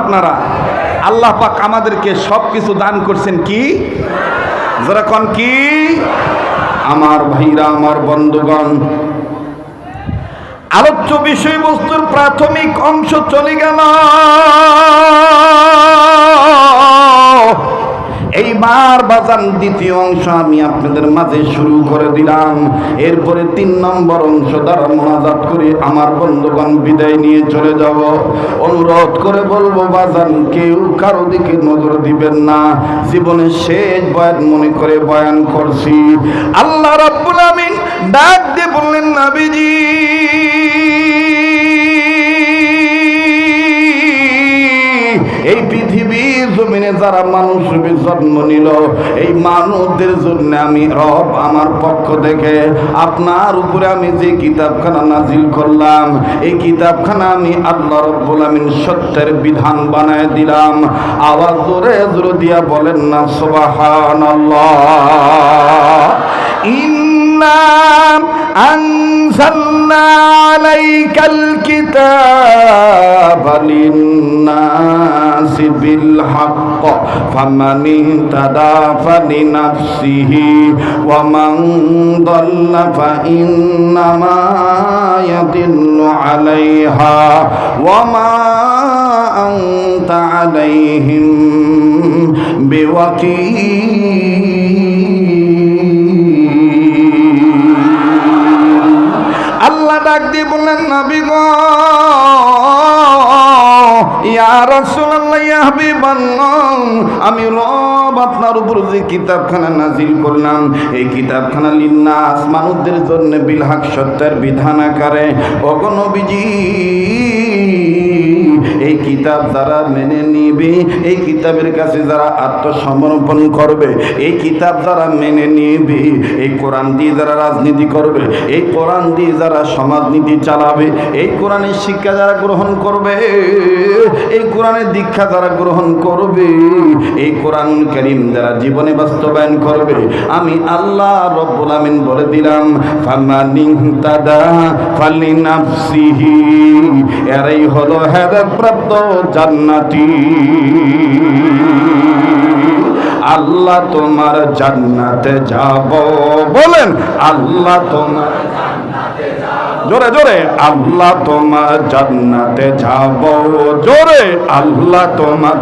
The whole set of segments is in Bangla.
আপনারা? আল্লাহ পাক আমাদেরকে সব কিছু দান করছেন কি? যারা কোন কি? আমার ভাইরা, আমার বন্ধুগণ, আলোচ্য বিষয়বস্তুর প্রাথমিক অংশ চলে গেল। এইবার বাজান দ্বিতীয় অংশ আমি আপনাদের মাঝে শুরু করে দিলাম। এরপরে 3 নম্বর অংশ দ্বারা মোনাজাত করে আমার বন্ধুগণ বিদায় নিয়ে চলে যাব। অনুরোধ করে বলবো বাজান, কেউ কারো দিকে নজর দিবেন না। জীবনের শেষ বয়ান মনে করে বয়ান করছি। আল্লাহ রাব্বুল আমিন ডাক দিয়ে বললেন, নবীজি এই পৃথিবীর জমিনে যারা মানুষ জন্ম নিল, এই মানুষদের জন্য আমি রব আমার পক্ষ থেকে আপনার উপরে আমি যে কিতাবখানা নাজিল করলাম, এই কিতাবখানা আমি আল্লাহ রাব্বুল আমিন সত্যের বিধান বানায় দিলাম। আওয়াজ জোরে জোরে দিয়া বলেন না সুবহানাল্লাহ। ইন্না আনজালনা আলাইকাল কিতাবা লিন্নাসি বিল হক ফামান ইহতাদা ফালিনাফসিহি ওয়া মান দাল্লা ফাইন্নামা ইয়াদিল্লু আলাইহা ওয়া মা আনতা আলাইহিম বিওয়াকিল। আল্লাহ ডাক দিয়ে বললেন, নবী গো, ইয়া রাসূলুল্লাহ, ইয়া হাবিবাল্লাহ, আমি রব আপনার উপর যে কিতাবখানা নাজিল করলাম, এই কিতাবখানা লিন্নাস মানুষদের জন্য বিল হক সত্যের বিধান আকারে। ওগো নবীজি, এই কিতাব যারা মেনে নিবে, এই কিতাবের কাছে যারা আত্মসমর্পণ করবে, এই কিতাব যারা মেনে নিবে, এই কোরআন দিয়ে যারা রাজনীতি করবে, এই কোরআন দিয়ে যারা সমাজনীতি চালাবে, এই কোরআনের শিক্ষা যারা গ্রহণ করবে, এই কোরআনের দীক্ষা যারা গ্রহণ করবে, এই কোরআন কারীম যারা জীবনে বাস্তবায়ন করবে, আমি আল্লাহ রাব্বুল আমিন বলে দিলাম, ফামানিহতাদা ফালিনাফসিহি, এরাই হলো হেদায়েতপ্রাপ্ত জান্নাতি। আল্লাহ তোমার জান্নাতে যাব, বলেন আল্লাহ তোমার, জোরে জোরে, আল্লাহ তোমার জান্নাতে যাব, জোরে আল্লাহ তোমার,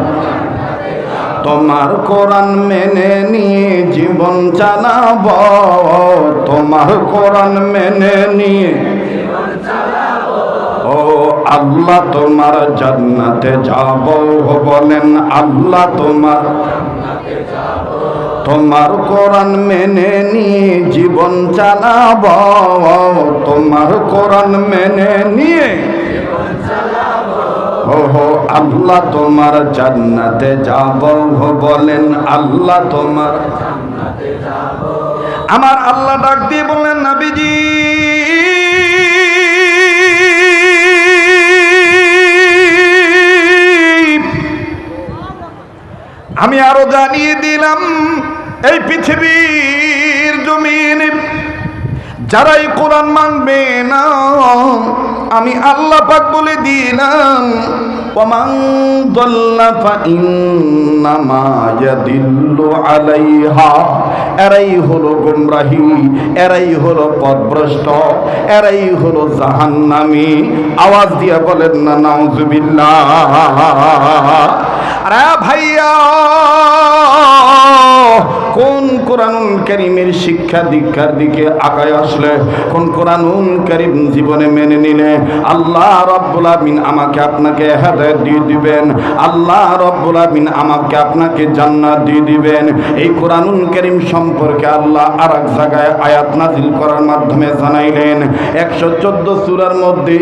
তোমার কোরআন মেনে নিয়ে জীবন চালাব, তোমার কোরআন মেনে নিয়ে ও আল্লাহ তোমার জান্নাতে যাব, বলেন আল্লাহ তোমার, তোমার কোরআন মেনে নিয়ে জীবন চালাব, তোমার কোরআন মেনে নিয়ে ওহো আল্লাহ তোমার জান্নাতে যাব, বলেন আল্লাহ তোমার জান্নাতে যাব। আমার আল্লাহ ডাক দিয়ে বললেন, নবীজি আমি আরো জানিয়ে দিলাম, এই পৃথিবীর জমিনে যারা এই কোরআন মানবে না, আমি আল্লাহ পাক বলে দিলাম, ওমান দাল্লা ফাইন্নামা ইয়াদিল্লু আলাইহা, এরাই হলো গোমরাহী, এরাই হলো পথভ্রষ্ট, এরাই হলো জাহান্নামী। আওয়াজ দিয়ে বলেন না নাউজুবিল্লাহ। আরে ভাইয়া, কোন কোরআনুল কারীমের শিক্ষা দীক্ষার দিকে আগায় আসলে, কোন কোরআনুল কারীম জীবনে মেনে নিলে আল্লাহ রাব্বুল আমিন আমাকে আপনাকে হেদায়েত দিয়ে দিবেন, আল্লাহ রাব্বুল আমিন আমাকে আপনাকে জান্নাত দিয়ে দিবেন। এই কোরআনুল কারীম সম্পর্কে আল্লাহ আরেক জায়গায় আয়াত নাজিল করার মাধ্যমে জানাইলেন। 114 সূরার মধ্যে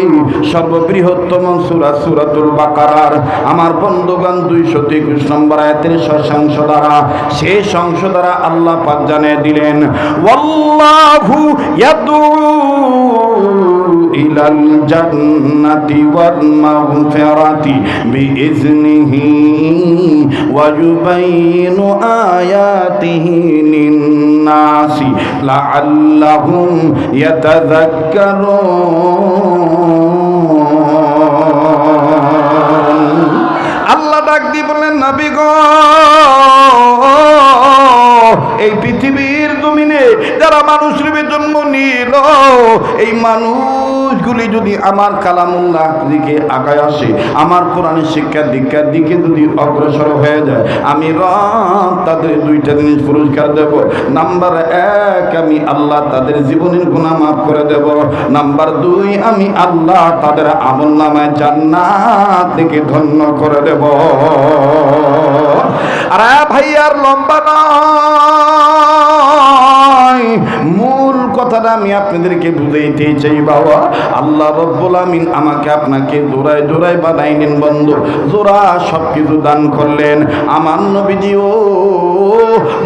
সর্ববৃহত্তম সূরা সূরাতুল বাকারার আমার বন্ধুগণ 223 নম্বর আয়াতের শেষাংশ দ্বারা, শেষ অংশ দ্বারা আল্লাহ পাক জানিয়ে দিলেন, ওয়াল্লাহু ইয়াদউ ইলাল জান্নাতি ওয়াল মাগফিরাতি বিইজনিহি ওয়া ইউবাইয়িনু আয়াতিহি লিন-নাসি লাআল্লাহুম ইয়াতাযাক্কারুন। আল্লাহ ডাক দিয়ে বললেন, নবী গো, এই পৃথিবীর জমিনে যারা মানুষ রূপে জন্ম নিল, এই মানুষগুলি যদি আমার কালামুল্লাহ দিকে আগায় আসে, আমার কোরআনের শিক্ষা দীক্ষার দিকে যদি অগ্রসর হয়ে যায়, আমি রব তাদের দুইটা জিনিস পুরস্কার দেব। নাম্বার 1, আমি আল্লাহ তাদের জীবনের গুনাহ মাফ করে দেব। নাম্বার 2, আমি আল্লাহ তাদের আমলনামায় জান্নাত থেকে ধন্য করে দেব। আরে ভাই, আর লম্বা নয়, মূল কথাটা আমি আপনাদেরকে বুঝাইতে চাই বাবা। আল্লাহ রাব্বুল আমিন আমাকে আপনাকে জোড়ায় জোড়ায় বানাইলেন বন্ধু, জোড়া সব কিছু দান করলেন। আমার নবীজিও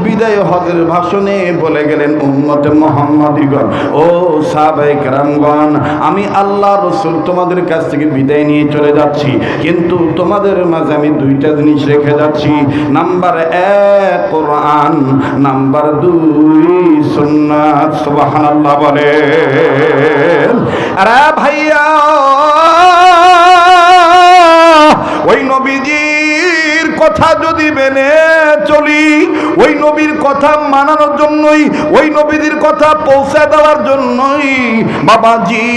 বিদায় হজের ভাষণে বলে গেলেন, উম্মতে মুহাম্মাদিগণ, ও সাহাবায়ে কেরামগণ, আমি আল্লাহ রাসূল তোমাদের কাছ থেকে বিদায় নিয়ে চলে যাচ্ছি, কিন্তু তোমাদের মাঝে আমি দুইটা জিনিস রেখে যাচ্ছি। নাম্বার 1 কোরআন, নাম্বার 2 সুন্নাত। সুবহানাল্লাহ বলেন। আরে ভাইয়া, ওই নবীজির কথা যদি মেনে চলি, ওই নবীর কথা মানানোর জন্যই, ওই নবীজির কথা পৌঁছে দেওয়ার জন্যই বাবাজি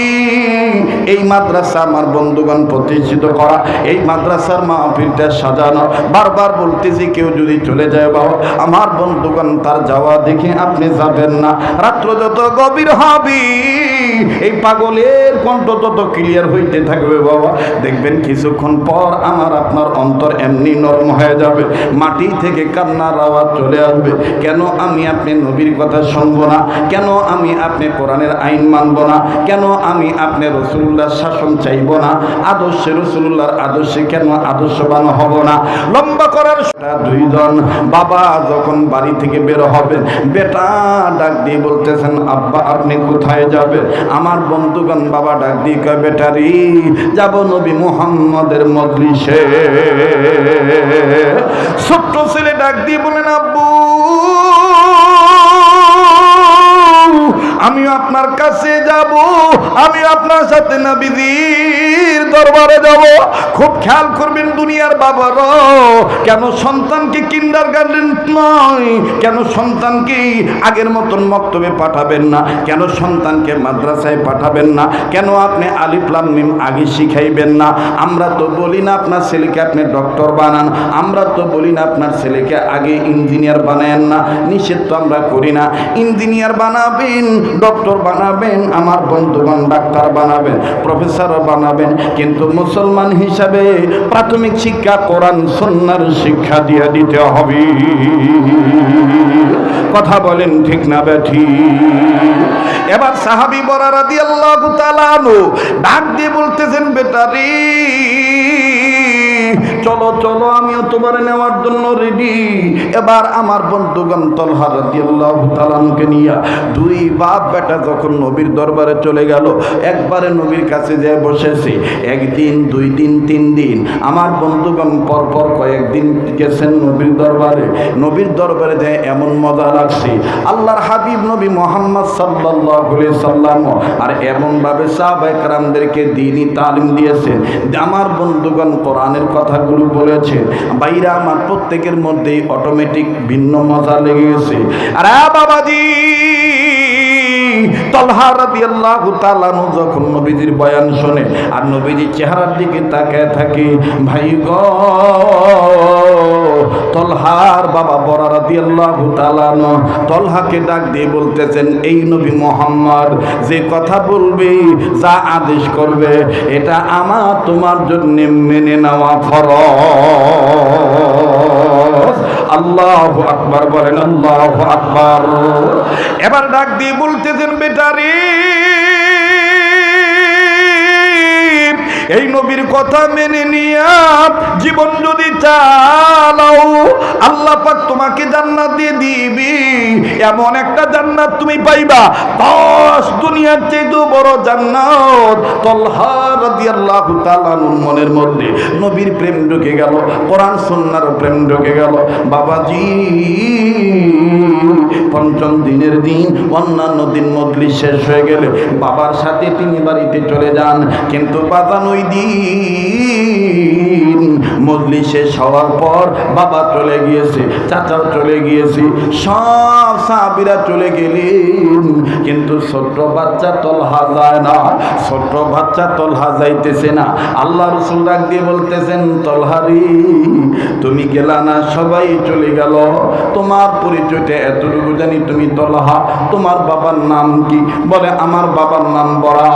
এই মাদ্রাসা আমার বন্ধুগণ প্রতিষ্ঠিত করা, এই মাদ্রাসার মাহফিলটা সাজানো। বারবার বলতেছি, কেউ যদি চলে যায় বাবা আমার বন্ধুগণ, তার যাওয়া দেখে আপনি যাবেন না। রাত্র যত গভীর হবে, এই পাগলের কণ্ঠ তত ক্লিয়ার হইতে থাকবে বাবা। দেখবেন কিছুক্ষণ পর আমার আপনার অন্তর এমনি নরম হয়ে যাবে, মাটি থেকে কান্নার আওয়াজ চলে আসবে। কেন আমি আপনি নবীর কথা শুনবো না? কেন আমি আপনি কোরআনের আইন মানবো না? কেন আমি আপনি রাসূলুল্লাহর শাসন চাইবো না? আদর্শে রাসূলুল্লাহর আদর্শে কেন আদর্শবান হব না? লম্বা করার 2 জন বাবা যখন বাড়ি থেকে বের হবেন, বেটা ডাক দিয়ে বলতেছেন, আব্বা আপনি কোথায় যাবেন? আমার বন্ধুগণ বাবা ডাক দিয়ে কয়, বেটারি যাব নবী মুহাম্মদের মজলিসে। ছোট্ট ছেলে ডাক দিয়ে বলেন, আব্বু আমিও আপনার কাছে যাব, আমি আপনার সাথে নবীজির দরবারে যাব। খুব খেয়াল করবেন দুনিয়ার বাবারা, কেন সন্তানকে কিন্ডারগার্টেন নয়, কেন সন্তানকে আগের মতন মক্তবে পাঠাবেন না? কেন সন্তানকে মাদ্রাসায় পাঠাবেন না? কেন আপনি আলিফ লাম মিম আগে শিখাইবেন না? আমরা তো বলি না আপনার ছেলেকে আপনি ডক্টর বানান, আমরা তো বলি না আপনার ছেলেকে আগে ইঞ্জিনিয়ার বানায়েন না। নিষেধ তো আমরা করি না। ইঞ্জিনিয়ার বানাবেন, ডক্টর বানাবেন, আমার বন্ধুগণ ডাক্তার বানাবেন, প্রফেসর বানাবেন, কিন্তু মুসলমান হিসাবে প্রাথমিক শিক্ষা কোরআন সুন্নাহর শিক্ষা দিয়ে দিতে হবে। কথা বলেন ঠিক না বেঠি? এবার সাহাবী বরা রাদিয়াল্লাহু তাআলা আনহু ডাক দিয়ে বলতেছেন, বেটারি চলো চলো, আমিও তোমার নেওয়ার জন্য রেডি। এবার আমার বন্ধুগণ তালহা রাদিয়াল্লাহু তাআলাকে নিয়ে 2 বাপ বেটা যখন নবীর দরবারে চলে গেল, একবারে নবীর কাছে যেয়ে বসেছে। 1 দিন 2 দিন 3 দিন আমার বন্ধুগণ পরপর কয়েকদিন গেছেন নবীর দরবারে। নবীর দরবারে যেয়ে এমন মজা লাগছে, আল্লাহর হাবিব নবী মুহাম্মদ সাল্লাল্লাহু আলাইহি সাল্লাম আর এমনভাবে সাহাবায়ে কেরামদেরকে দ্বীনি তালিম দিয়েছেন। আমার বন্ধুগণ কোরআনের কথাগুলো বলেছে, বাইরা আমার প্রত্যেকের মধ্যেই অটোমেটিক ভিন্ন মজা লেগে গেছে। আরে বাবাজি, তালহা রাদিয়াল্লাহু তাআলা যখন নবীজির বয়ান শুনে আর নবীজির চেহারার দিকে তাকায় থাকে, ভাই গো, তালহার বাবা বরা রাদিয়াল্লাহু তাআলা তালহাকে ডাক দিয়ে বলতেছেন, এই নবী মুহাম্মদ যে কথা বলবে, যা আদেশ করবে, এটা আমার তোমার জন্য মেনে নেওয়া ফরজ। আল্লাহু আকবার বলেন, আল্লাহু আকবার। এবার ডাক দিয়ে বলতেছেন, বেটারি এই নবীর কথা মেনে নিয়ে জীবন যদি চালাও, আল্লাহ পাক তোমাকে জান্নাত দিয়ে দিবি, এমন একটা জান্নাত তুমি পাইবা 10 দুনিয়ার চেয়ে বড় জান্নাত। তলহা রাদিয়াল্লাহু তাআলা মনের মধ্যে নবীর প্রেম ঢুকে গেল, কোরআন সুন্নাহর প্রেম ঢুকে গেল। বাবাজি, পঞ্চম দিনের দিন অন্যান্য দিন মজলিস শেষ হয়ে গেলে বাবার সাথে তিনি বাড়িতে চলে যান, কিন্তু বাজান ওই দিন মজলিস শেষ হওয়ার পর বাবা চলে গিয়েছে, চাচাও চলে গিয়েছে, সব সাহাবীরা চলে গেলেন, কিন্তু ছোট্ট বাচ্চা তলহা যায় না। ছোট্ট বাচ্চা তলহা যাইতেছে না। আল্লাহ রাসূল ডাক দিয়ে বলতেছেন, তলহা রে তুমি গেলা না, সবাই চলে গেল, তোমার পরিচয়টা এতটুকু জানি, তুমি তলহা, তোমার বাবার নাম কি? বলে আমার বাবার নাম বরা।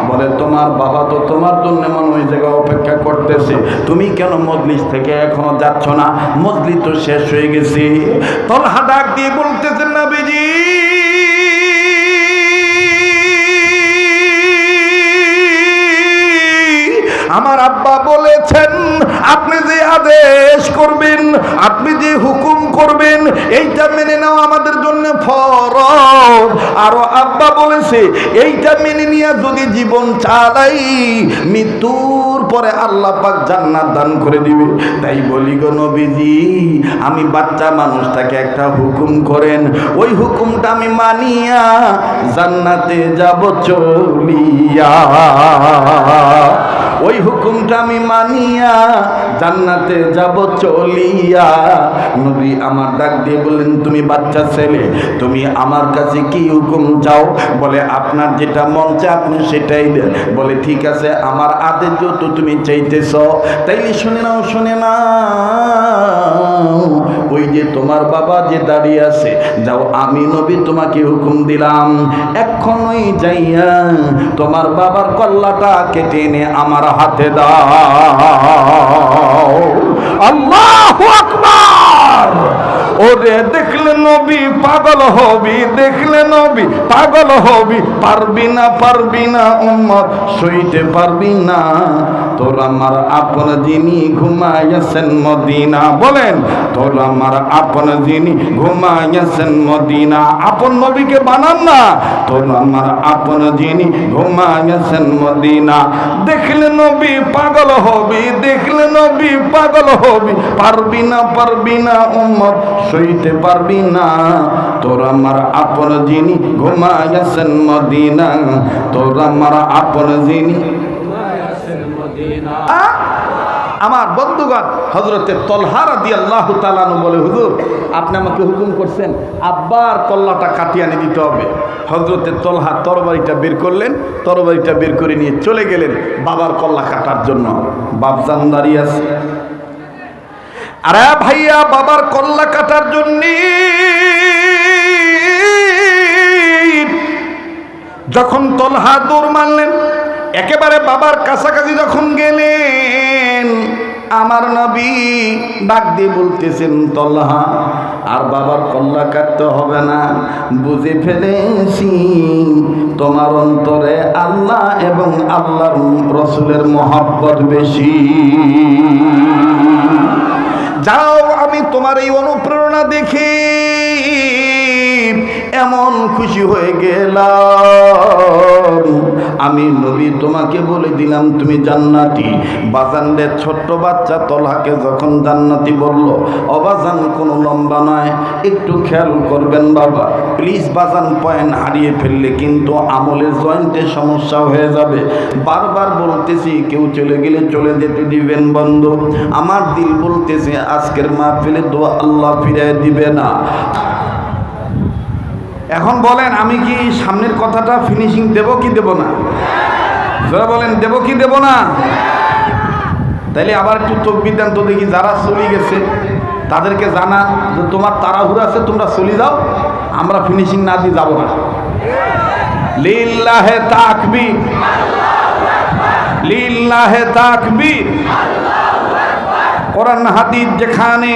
বলে তোমার বাবা তো তোমার জন্য মনে ওই জায়গায় অপেক্ষা করতেছে, তুমি কেন মজলিস থেকে এখনো যাচ্ছ না? মজলিস তো শেষ হয়ে গেছে। তলহা ডাক দিয়ে বলতেছেন, নবীজি আমার আব্বা বলেছেন আপনি যে আদেশ করবেন, আপনি যে হুকুম করবেন, এইটা মেনে নেওয়া আমাদের জন্য ফরজ। আর আব্বা বলেছে এইটা মেনে নিয়ে যদি জীবন চালাই, মৃত্যুর পরে আল্লাহ পাক জান্নাত দান করে দিবে। তাই বলি গো নবীজি, আমি বাচ্চা মানুষটাকে একটা হুকুম করেন, ওই হুকুমটা আমি মানিয়া জান্নাতে যাব চলিয়া। ওই হুকুমটা আমি মানিয়া জান্নাতে যাব চলিয়া। নবী আমার ডাক দিয়ে বললেন, তুমি বাচ্চা ছেলে, তুমি আমার কাছে কি হুকুম চাও? বলে আপনার যেটা মন চায় আপনি সেটাই দেন। বলে ঠিক আছে, আমার আদেশ তো তুমি চাইতেছ, তাইলে শুনে নাও, শুনে নাও। ওই যে তোমার বাবা যে দাঁড়িয়ে আছে, যাও, আমি নবী তোমাকে হুকুম দিলাম, এখনই যাইয়া তোমার বাবার কল্লাটা কেটে এনে আমার হাতে দাও। আল্লাহু আকবার। ওরে দেখলে নবী পাগল হবি, দেখলে নবী পাগল হবি, পারবি না, পারবি না উম্মত, সইতে পারবি না। তোর আমার আপন যিনি ঘুমাইয়াছেন মদিনা, বলেন তোর আমার আপন যিনি ঘুমাইয়াছেন মদিনা। আপন নবীকে বানান না, তোর আমার আপন যিনি ঘুমাইয়াছেন মদিনা। দেখলে নবী পাগল হবি, দেখলে নবী পাগল হবি, পারবি না, পারবি না উম্মত, সইতে পারবি না। তোর আমার আপন যিনি ঘুমাইয়াছেন মদিনা, তোর আমার আপন যিনি। আমার বন্ধুগণ, হযরতে তলহা রাদিয়াল্লাহু তাআলা আনহু বলে, হুজুর আপনি আমাকে হুকুম করছেন আব্বার কল্লাটা কাটিয়ে এনে দিতে হবে। হযরতে তলহা তরবারিটা বের করলেন, তরবারিটা বের করে নিয়ে চলে গেলেন বাবার কল্লা কাটার জন্য। বাপজান দাঁড়িয়ে আছে, আরে ভাইয়া বাবার কল্লা কাটার জন্য যখন তলহা দৌড় মারলেন, একেবারে বাবার কাছাকাছি যখন গেলেন, আমার নবী ডাক দিয়ে বলতেছেন, তলহা আর বাবার কল্লা কাটতে হবে না, বুঝে ফেলেছি তোমার অন্তরে আল্লাহ এবং আল্লাহর রাসূলের মহব্বত বেশি। যাও, আমি তোমার এই অনুপ্রেরণা দেখে এমন খুশি হয়ে গেলাম, আমি নবী তোমাকে বলে দিলাম তুমি জান্নাতি। বাজানদের ছোট্ট বাচ্চা তলহাকে যখন জান্নাতি বলল, অবাজান কোনো লম্বা নয়, একটু খেয়াল করবেন বাবা প্লিজ। বাজান পয়েন্ট হারিয়ে ফেললে কিন্তু আমলের জয়েন্টে সমস্যা হয়ে যাবে। বারবার বলতেছি, কেউ চলে গেলে চলে যেতে দিবেন বন্ধু। আমার দিল বলতেছে আজকের মাহফিলে দোয়া আল্লাহ ফিরিয়ে দিবে না। এখন বলেন, আমি কি সামনের কথাটা ফিনিশিং দেব কি দেব না? যারা বলেন দেব কি দেব না? তাইলে আবার একটু তকবীর দেন তো দেখি। যারা চলে গেছে তাদেরকে জানা যে তোমার তাড়াহুড়ো আছে, তোমরা চলে যাও, আমরা ফিনিশিং না দিয়ে যাব না। লিল্লাহে তাকবীর, লিল্লাহে তাকবীর। কোরআন হাদিস যেখানে,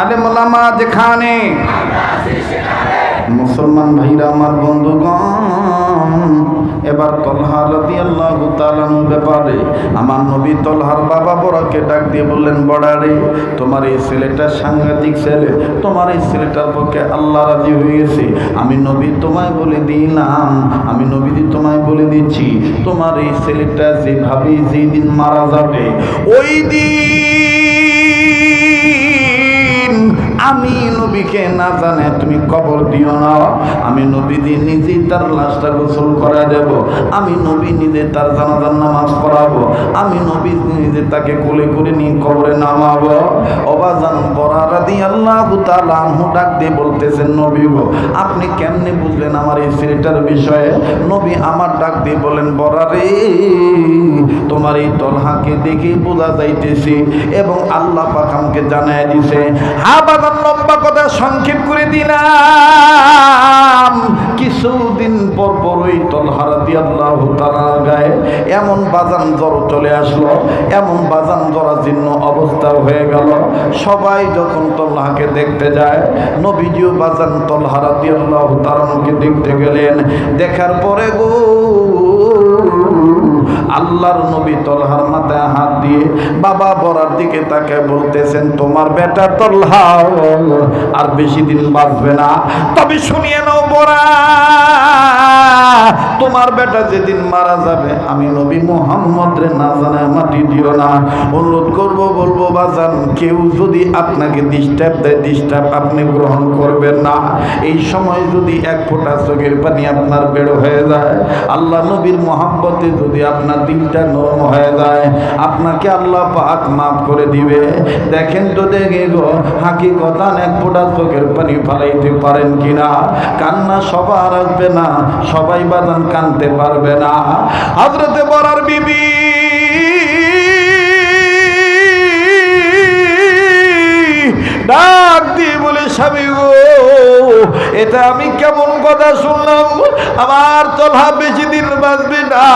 আলেম ওলামা যেখানে, মুসলমান ভাইরা আমার বন্ধুগণ, এবার তলহা রাদিয়াল্লাহু তাআলার ব্যাপারে আমার নবী তলহার বাবা বড়কে ডাক দিয়ে বললেন, বড়ারে, তোমার এই ছেলেটা সাংঘাতিক ছেলে, তোমার এই ছেলেটার পক্ষে আল্লাহ রাজি হয়ে গেছে। আমি নবী তোমায় বলে দিলাম, আমি নবী তোমায় বলে দিচ্ছি, তোমার এই ছেলেটা যেভাবে যেই দিন মারা যাবে ওই দিন আমি নবীকে না জানে তুমি কবর দিও না। আমি নবী নিজেই তার লাশটা গোসল করে দেব, আমি নবী নিজে তার জানাজার নামাজ পড়াবো, আমি নবী নিজে তাকে কোলে করে নিয়ে কবরে নামাবো। অবাজান বরা রাদিয়াল্লাহু তাআলা আনহু ডাক দিয়ে বলতেছেন, নবী গো, আপনি কেমনে বুঝলেন আমার এই ছেলেটার বিষয়ে? নবী আমার ডাক দিয়ে বলেন, বরা রে, তোমার এই তলহাকে দেখে বোঝা যাইতেছে এবং আল্লাহ পাক আমাকে জানায় দিছে। লম্বা কথা সংক্ষেপ করে দিলাম, কিছুদিন পর পরই তলহা রাদিয়াল্লাহু তাআলা গায়ে এমন বাজান জ্বর চলে আসলো, এমন বাজান জরাজীর্ণ অবস্থা হয়ে গেল। সবাই যখন তলহাকে দেখতে যায়, নবীজিও বাজান তলহা রাদিয়াল্লাহু তাআলাকে দেখতে গেলেন। দেখার পরে গো আল্লাহর নবী তলহার মাথায় হাত দিয়ে বাবা বরার দিকে তাকে বলতেছেন, তোমার বেটা তলহা আর বেশি দিন বাঁচবে না। তবে শুনিয়ে নাও বরা, তোমার বেটা যেদিন মারা যাবে আমি নবী মুহাম্মদ রে না জানায় মাটি দিও না। অনুরোধ করব, বলবো বাজান, কেউ যদি আপনাকে ডিস্টার্ব দেয়, ডিস্টার্ব আপনি গ্রহণ করবেন না। এই সময় যদি এক ফোঁটা চোখের পানি আপনার বের হয়ে যায়, আল্লাহ নবীর মহব্বতে যদি আপনার দিলটা নরম হয়ে যায়, আপনাকে আল্লাহ পাক মাফ করে দিবে। দেখেন তো দেখে গো, হাকিকতান এক ফোঁটা চোখের পানি ফালাইতে পারেন কিনা? কান্না সবার আসবে না, সবাই বাজান কানতে পারবে না। হযরতে বরার বিবি ডাক দিয়ে বলে, স্বামী গো, এটা আমি কেমন কথা শুনলাম? আমার তলহা বেশি দিন বাঁচবে না,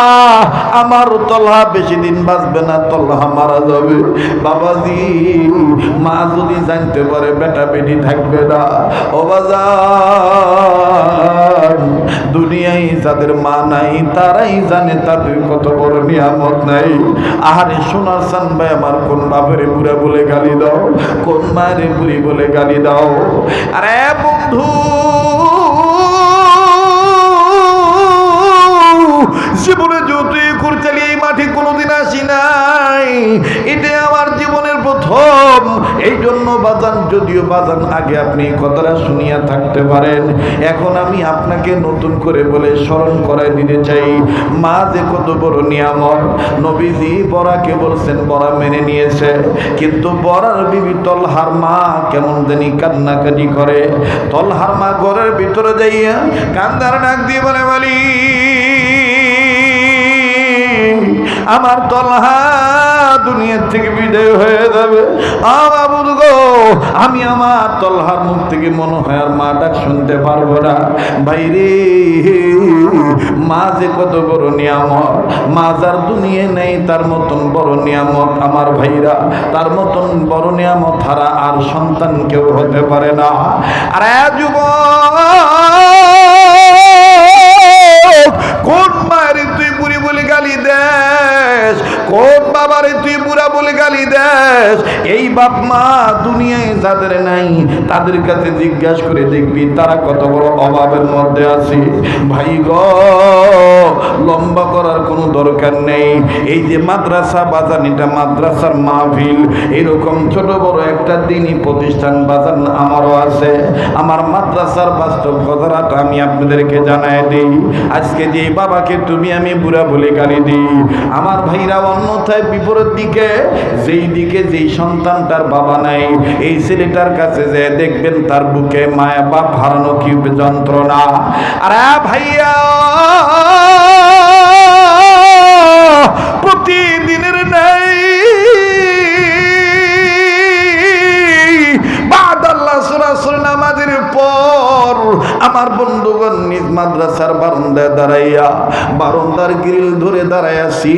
আমার তলহা বেশি দিন বাঁচবে না, তলহা মারা যাবে। বাবাজি, মা যদি জানতে পারে বেটা বেটি থাকবে না। ও বাজার, দুনিয়ায় যাদের মা নাই তারাই জানে তাদের কত বড় নিয়ামত নাই। আহারে সোনার চান ভাই, আমার কোন বাপেরে বুড়া বলে গালি দাও, কোন মায়ের বুড়ি বলে গালি দাও। আরে বন্ধু, জীবনে যতই করছালি এই মাঠে কোনোদিন আসি নাই, এটা আমার জীবনের প্রথম। এই জন্য বাজান, যদিও বাজান আগে আপনি কথাটা শুনিয়া থাকতে পারেন, এখন আমি আপনাকে নতুন করে বলে স্মরণ করাই দিতে চাই, মা যে কত বড় নিয়ামত। নবীজি বরাকে বলছেন, বরা মেনে নিয়েছে, কিন্তু বরার বিবি তলহার মা কেমন জানি কান্নাকাটি করে। তলহার মা ঘরের ভিতরে যাইয়া কান্দার ডাক দিয়ে বলে, বলি আমার তলহা দুনিয়ার থেকে বিদায় হয়ে যাবে। আমি আমার তলহার মুখ থেকে মনে হয় আর মা ডাক শুনতে পারবো না। ভাইরে, মা যে কত বড় নিয়ামত, মা যার দুনিয়া নেই তার মতন বড় নিয়ামত আমার ভাইরা, তার মতন বড় নিয়ামত হারা আর সন্তান কেউ হতে পারে না। আর যুবক, কোন মায়ের তুই বুড়ি বলে গালি দেস, কোন বাবারে তুই বুড়া বলে গালি দেস? এই বাপ মা দুনিয়ায় যাদের নাই তাদের কাছে জিজ্ঞাসা করে দেখবি তারা কত বড় অভাবের মধ্যে আছে। ভাই গো, লম্বা করার কোনো দরকার নেই। এই যে মাদ্রাসা বাজান, এটা মাদ্রাসার মাহফিল, এরকম ছোট বড় একটা দিনই প্রতিষ্ঠান বাজান আমারও আছে। আমার মাদ্রাসার বাস্তব কথাটা আমি আপনাদেরকে জানাই দিই। আজকে যে বাবাকে তুমি আমি বুড়া বলে গালি দিই, আমার ভাইরা অন্যথায় বিপরীত দিকে, যেই দিকে যেই সন্তানটার বাবা নাই, এই ছেলেটার কাছে যে দেখবেন তার বুকে মায়া বাপ হারানো কি যন্ত্রণা। আরে ভাইয়া, প্রতিদিনের নাই নামাজের পর আমার বন্ধুগণ নিজ মাদ্রাসার বারান্দায় দাঁড়াইয়া, বারান্দার গ্রিল ধরে দাঁড়াইয়াছি,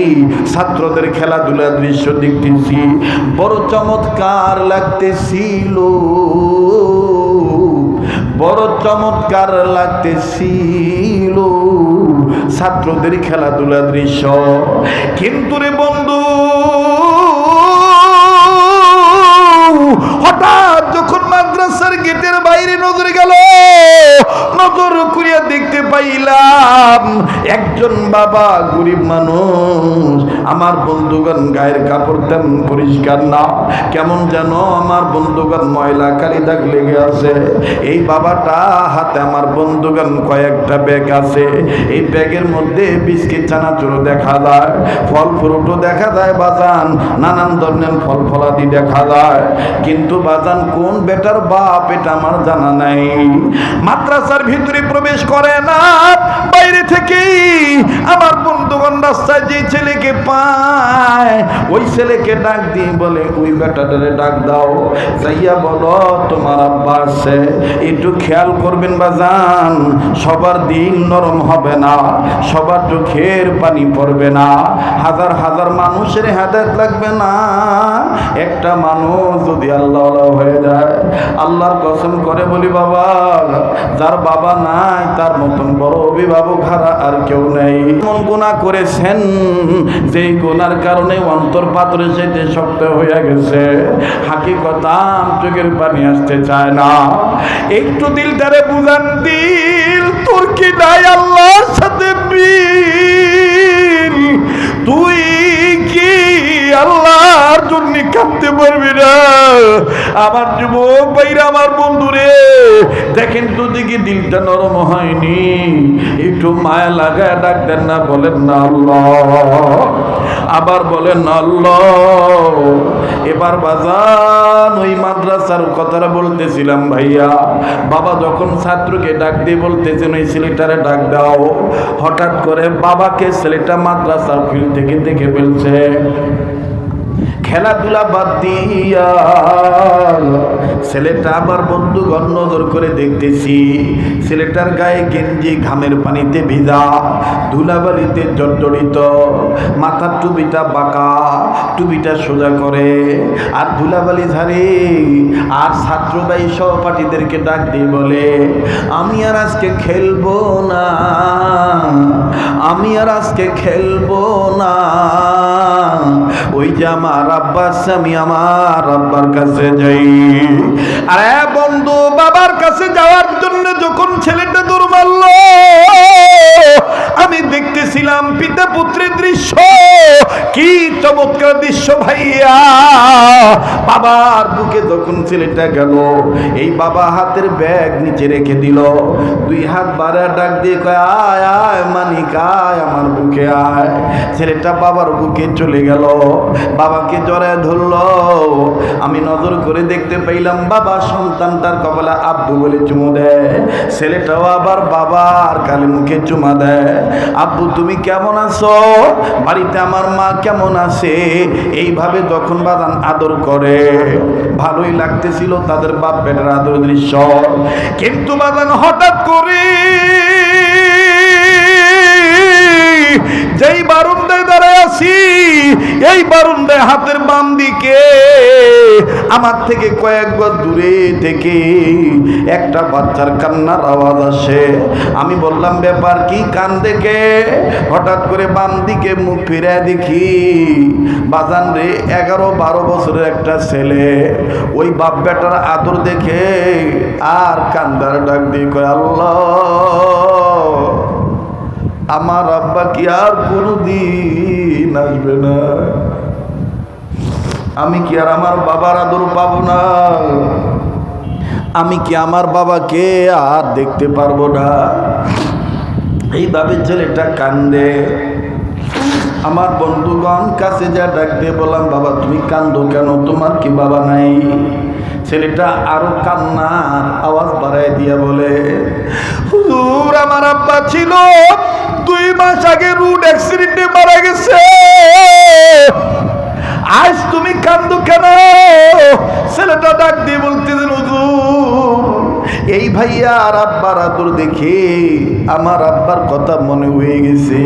ছাত্রদের খেলাধুলার দৃশ্য দেখতেছি। বড় চমৎকার লাগতেছিল, বড় চমৎকার লাগতেছিল। ছাত্রদের খেলাধুলা দৃশ্য। কিন্তু রে বন্ধু, হঠাৎ যখন মাদ্রাসার গেটের বাইরে নজর গেল, নজর করিয়া দেখতে পাইলাম একজন বাবা, গরিব মানুষ। আমার বন্ধুগণ গায়ের কাপড় তেমন পরিষ্কার না, কেমন যেন আমার বন্ধুগণ ময়লা কালি দাগ লেগে আছে। এই বাবাটা হাতে আমার বন্ধুগণ কয়েকটা ব্যাগ আছে, এই ব্যাগের মধ্যে বিস্কিট চানাচুর দেখা যায়, ফল ফ্রুটও দেখা যায় বাজান, নানান ধরনের ফল ফলাদি দেখা যায়। কিন্তু বাজান কোন বেটার বাপ এটা আমার জানা নাই। মাদ্রাসার ভিতরে প্রবেশ করে না, বাইরে থেকেই আমার বন্ধুগণ রাস্তায় যে ছেলেকে পায় ওই ছেলেকে ডাক দিয়ে বলে, ওই বেটাটারে ডাক দাও, যাইয়া বলো তোমার আব্বা আছে। একটু খেয়াল করবেন বাজান, সবার দিল নরম হবে না, সবার চোখের পানি পড়বে না, হাজার হাজার মানুষের হেদায়েত লাগবে না। একটা মানুষ যদি আল্লাহ হয়ে যায়, আল্লাহর কসম করে বলি বাবা, যার বাবা নাই তার মতন বড় অভিভাবক হারা আর কেউ নেই। এমন গুনাহ করেছেন যেই গুনার কারণে অন্তর পাথরে যেতে শক্ত হয়ে গেছে, হাকিকতান চোখের পানি আসতে চায় না। একটু দিলটারে বুঝান, দিল তোর কি নাই আল্লাহর সাথে মিল? তুই কি আল্লাহর জন্য কাঁদতে পারবি না? আমার যুবক ভাইরা, আমার বন্ধুরে দেখেন তো দেখি দিলটা নরম হয়নি, একটু মায়া লাগায় ডাক দেন না, বলেন না আল্লাহ, আবার বলেন আল্লাহ। এবার বাজান ওই মাদ্রাসার কথাটা বলতেছিলাম ভাইয়া, বাবা যখন ছাত্রকে ডাক দিয়ে বলতেছেন ওই ছেলেটারে ডাক দাও, হঠাৎ করে বাবাকে ছেলেটা মাদ্রাসার ফিল্ড থেকে দেখে ফেলছে। খেলাধুলা বাদ দিয়া ছেলেটা আবার বন্ধুগণ নজর করে দেখতেছি, ছেলেটার গায়ে গেঞ্জি ঘামের পানিতে ভিজা, ধুলাবালিতে জর্জরিত, মাথার টুপিটা বাঁকা, টুপিটা সোজা করে আর ধুলাবালি ঝাড়ে। আর ছাত্র ভাই সহপাঠীদেরকে ডাক দিয়ে বলে, আমি আর আজকে খেলবো না, আমি আর আজকে খেলবো না, ওই যে আমার আব্বা আছে, আমি আমার আব্বার কাছে যাই। আরে বন্ধু, বাবার কাছে যাওয়ার জন্য যখন ছেলেটা দৌড় মারল, আমি দেখতেছিলাম পিতা পুত্রের দৃশ্য। কি চমৎকার দৃশ্য ভাইয়া! বাবার বুকে যখন ছেলেটা গেল, এই বাবা হাতের ব্যাগ নিচে রেখে দিল, দুই হাত বাড়া ডাক দিয়ে কয়, আয় আয় মানিক আয়, আমার বুকে আয়। ছেলেটা বাবার বুকে চলে গেল, বাবাকে জড়ায় ধরল। আমি নজর করে দেখতে পাইলাম বাবা সন্তানটার কপালে আব্বু বলে চুমু দেয়, ছেলেটাও আবার বাবার কালে মুখে চুমা দেয়। আব্বু তুমি কেমন আছো? বাড়িতে আমার মা কেমন আছে? এইভাবে যখন বাজান আদর করে, ভালোই লাগতেছিল তাদের বাপ বেটার আদর দৃশ্য। কিন্তু বাজান হঠাৎ করে যেই বারান্দায় দাঁড়ায় আছি, এই বারান্দায় হাতের বাম দিকে আমার থেকে কয়েক গজ দূরে থেকে একটা বাচ্চার কান্নার আওয়াজ আসে। আমি বললাম ব্যাপার কি, কান দেখে? হঠাৎ করে বাম দিকে মুখ ফিরে দেখি বাজান রে 11-12 বছরের একটা ছেলে, ওই বাপ বেটার আদর দেখে আর কান্দার ডাক দিয়ে কয়, আল্লাহ আমার আব্বা কি আর কোনদিন আসবে না? আমি কি আর আমার বাবার আদর পাবো না? আমি কি আমার বাবাকে আর দেখতে পারবো না? এইভাবে ছেলেটা কান্দে। আমার বন্ধুগণ কাছে যা ডাক দিয়ে বললাম, বাবা তুমি কান্দো কেন? তোমার কি বাবা নাই? ছেলেটা আরো কান্নার আওয়াজ বাড়ায় দিয়া বলে, হুজুর আমার আব্বা ছিল 2 মাস আগে রোড অ্যাক্সিডেন্টে মারা গেছে। আজ তুমি কান্দো কেন? ছেলেটা ডাক দিয়ে বলতেছেন, হুজুর এই ভাইয়া আর আব্বার আদর দেখে আমার আব্বার কথা মনে হয়ে গেছে।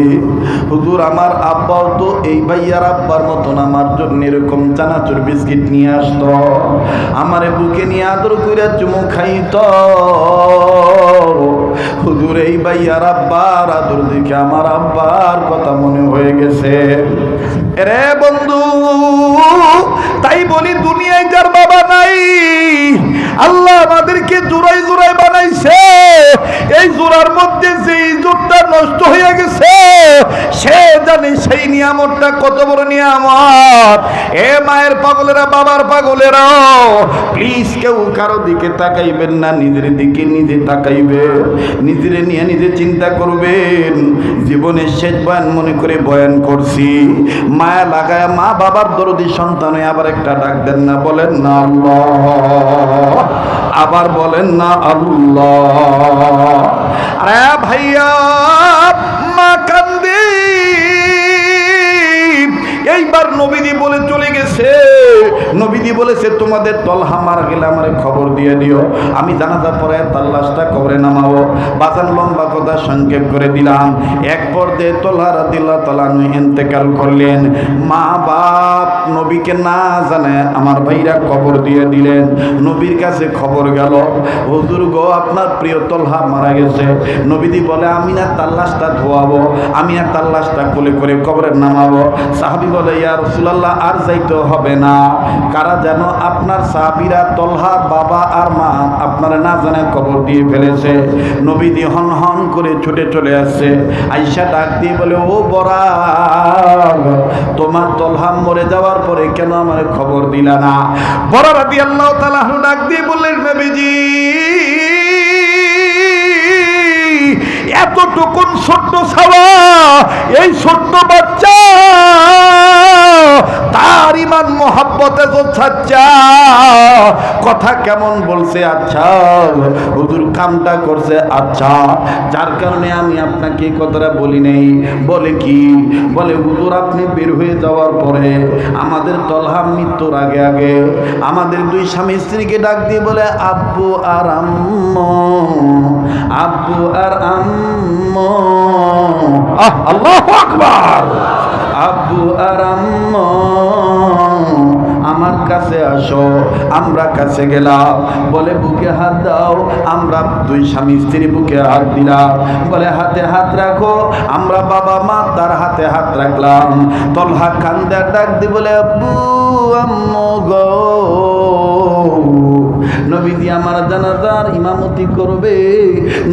হুজুর আমার আব্বাও তো এই ভাইয়ার আব্বার মতন আমার জন্য এরকম চানাচুর বিস্কিট নিয়ে আসতো, আমারে বুকে নিয়ে আদর করে চুমু খাইতো। হুজুর এই ভাইয়ার আব্বার আদর দেখে আমার আব্বার কথা মনে হয়ে গেছে। রে বন্ধু, তাই বলি দুনিয়ায় যার বাবা নাই, আল্লাহ আমাদেরকে জোড়াই জোড়াই বানাইছে। এই জোড়ার মধ্যে যে জোড়টা নষ্ট হয়ে গেছে, সে জানে সেই নিয়ামতটা কত বড় নিয়ামত। এ মায়ের পাগলেরা, বাবার পাগলেরা, প্লিজ কেউ কারো দিকে তাকাইবেন না, নিজের দিকে নিজে তাকাইবে, নিজেরে নিয়ে নিজে চিন্তা করবেন। জীবনের শেষ বয়ান মনে করে বয়ান করছি, মায়া লাগায় মা বাবার দরদি সন্তানে আবার একটা ডাক দেন না, বলেন না আল্লাহ, আবার বলেন না আল্লাহ। আরে ভাইয়া, মা কান্দে। এইবার নবীজি বলে চলে গেছে, নবীজি বলেছে তোমাদের তলহা মারা গেলে আমারে খবর দিয়ে দিও, আমি জানাজা পরে তার লাশটা কবরে নামাবো। বাজান লম্বা কথা সংক্ষেপ করে দিলাম। এক পর্যায়ে তলহা রাদিয়াল্লাহু তাআলা ইন্তেকাল করলেন। মা বাপ নবীকে না জানে আমার ভাইরা খবর দিয়ে দিলেন। নবীর কাছে খবর গেল, হুজুর গো আপনার প্রিয় তলহা মারা গেছে। নবীজি বলে আমি না তার লাশটা ধোয়াবো, আমি না তার লাশটা কোলে করে কবরে নামাবো। সাহাবী বলে ইয়া রাসূলুল্লাহ আর যাইতে হবে না। কারা যেন আপনার সাহাবীরা তলহার বাবা আর মা আপনারা না জানে কবর দিয়ে ফেলেছে। নবীজি হন হন করে ছুটে চলে আসছে। আয়েশা ডাক দিয়ে বলে ও বরার, তোমার তলহা মরে যাওয়ার পরে কেন আমার খবর দিলা না? বরার রাদিয়াল্লাহু তাআলা ডাক দিয়ে বললেন নবীজি এতটুকুন ছোট্ট ছাওয়া, এই ছোট্ট বাচ্চা তার ইমান মোহাব্বতে সাচ্চা, কথা কেমন বলছে, আচ্ছা হুজুর কামটা করছে, আচ্ছা যার কারণে আমি আপনাকে এই কথাটা বলি নাই। বলে কি? বলে হুজুর আপনি বের হয়ে যাওয়ার পরে আমাদের তলহা মৃত্যুর আগে আগে আমাদের দুই স্বামী স্ত্রীকে ডাক দিয়ে বলে আব্বু আর আম্মু, আব্বু আর আম্মু, আল্লাহু আকবার, আব্বু আর আম্মু আমার কাছে আসো। আমরা কাছে গেলাম, বলে বুকে হাত দাও। আমরা দুই স্বামী স্ত্রী বুকে হাত দিলাম। বলে হাতে হাত রাখো। আমরা বাবা মা তার হাতে হাত রাখলাম। তলহা কান্দে ডাক দি বলে আব্বু আম্মু গো, নবীজি আমার জানাজার ইমামতি করবে,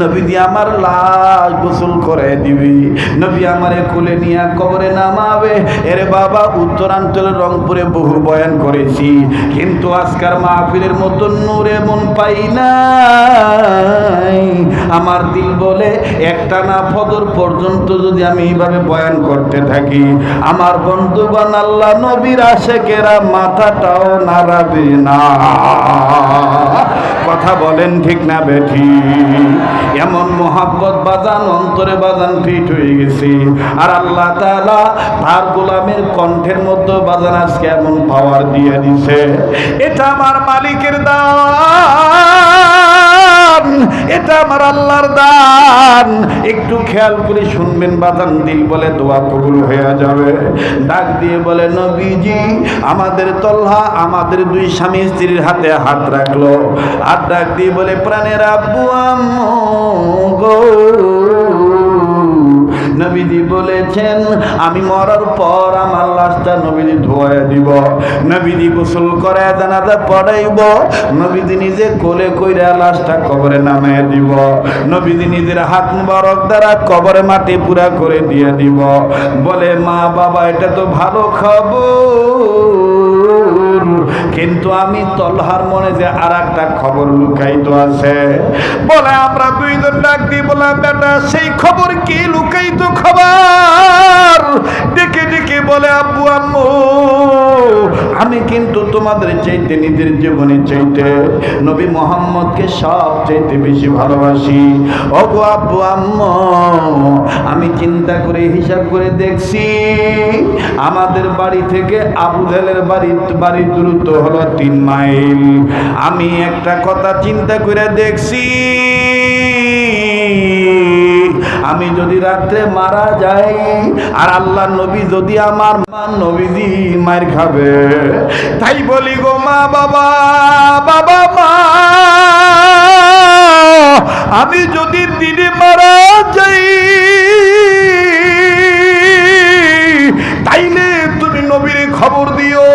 নবীজি আমার লাশ গোসল করে দিবি, নবী আমারে কোলে নিয়ে কবরে নামাবে। এরে বাবা উত্তরাঞ্চলের রংপুরে বহু বয়ান করেছি, কিন্তু আজকার মাহফিলের মতো নূরে মন পাই নাই। আমার দিল বলে একটা না ফজর পর্যন্ত যদি আমি এইভাবে বয়ান করতে থাকি, আমার বন্ধুগণ আল্লাহ নবীর আশেকেরা মাথাটাও নাড়াবে না। কথা বলেন ঠিক না বেঠি? এমন মোহাব্বত বাজান অন্তরে বাজান ফিট হয়ে গেছে। আর আল্লাহ তাআলা তার গোলামের কণ্ঠের মধ্যে বাজান আজকে এমন পাওয়ার দিয়ে দিছে। এটা আমার মালিকের দান, এটা আমার আল্লাহর দান। একটু খেয়াল করে শুনবেন বাজান, দিল বলে দোয়া কবুল হয়ে যাবে। ডাক দিয়ে বলে নবীজি আমাদের তলহা আমাদের দুই স্বামী স্ত্রীর হাতে হাত রাখলো, আর ডাক দিয়ে বলে প্রাণের আব্বু আম্মু গো, নবীজি বলেছেন আমি মরার পর আমার লাশটা নবীজি ধোয়া দিব, নবীজি গোসল করে জানাজা পড়াইব, নবীজি নিজে কোলে কইরা লাশটা কবরে নামিয়ে দিব, নবীজি নিজের হাত মুবারক দ্বারা কবরে মাটি পুরা করে দিয়ে দিব। বলে মা বাবা এটা তো ভালো খবর, কিন্তু আমি তলহার মনে যে আর একটা খবর লুকায়িত আছে। বলে আমরা দুইজন ডাক দিয়ে বললাম বেটা সেই খবর কি লুকায়িত খবর? ডেকে ডেকে বলে আব্বু আম্মু আমি কিন্তু তোমাদের চাইতে নিজের জীবনের চাইতে নবী মুহাম্মদকে সব চাইতে বেশি ভালোবাসি। ওগো আব্বু আম্মু আমি চিন্তা করে হিসাব করে দেখছি আমাদের বাড়ি থেকে আবু জাহেলের বাড়ির দূরত্ব হলো 3 মাইল। আমি একটা কথা চিন্তা করে দেখছি, আমি যদি রাত্রে মারা যাই আর আল্লাহ নবী যদি আমার নবীজি মার খাবে, তাই বলি গো মা বাবা, বাবা মা আমি যদি দিনে মারা যাই তাইলে তুমি নবীর খবর দিও,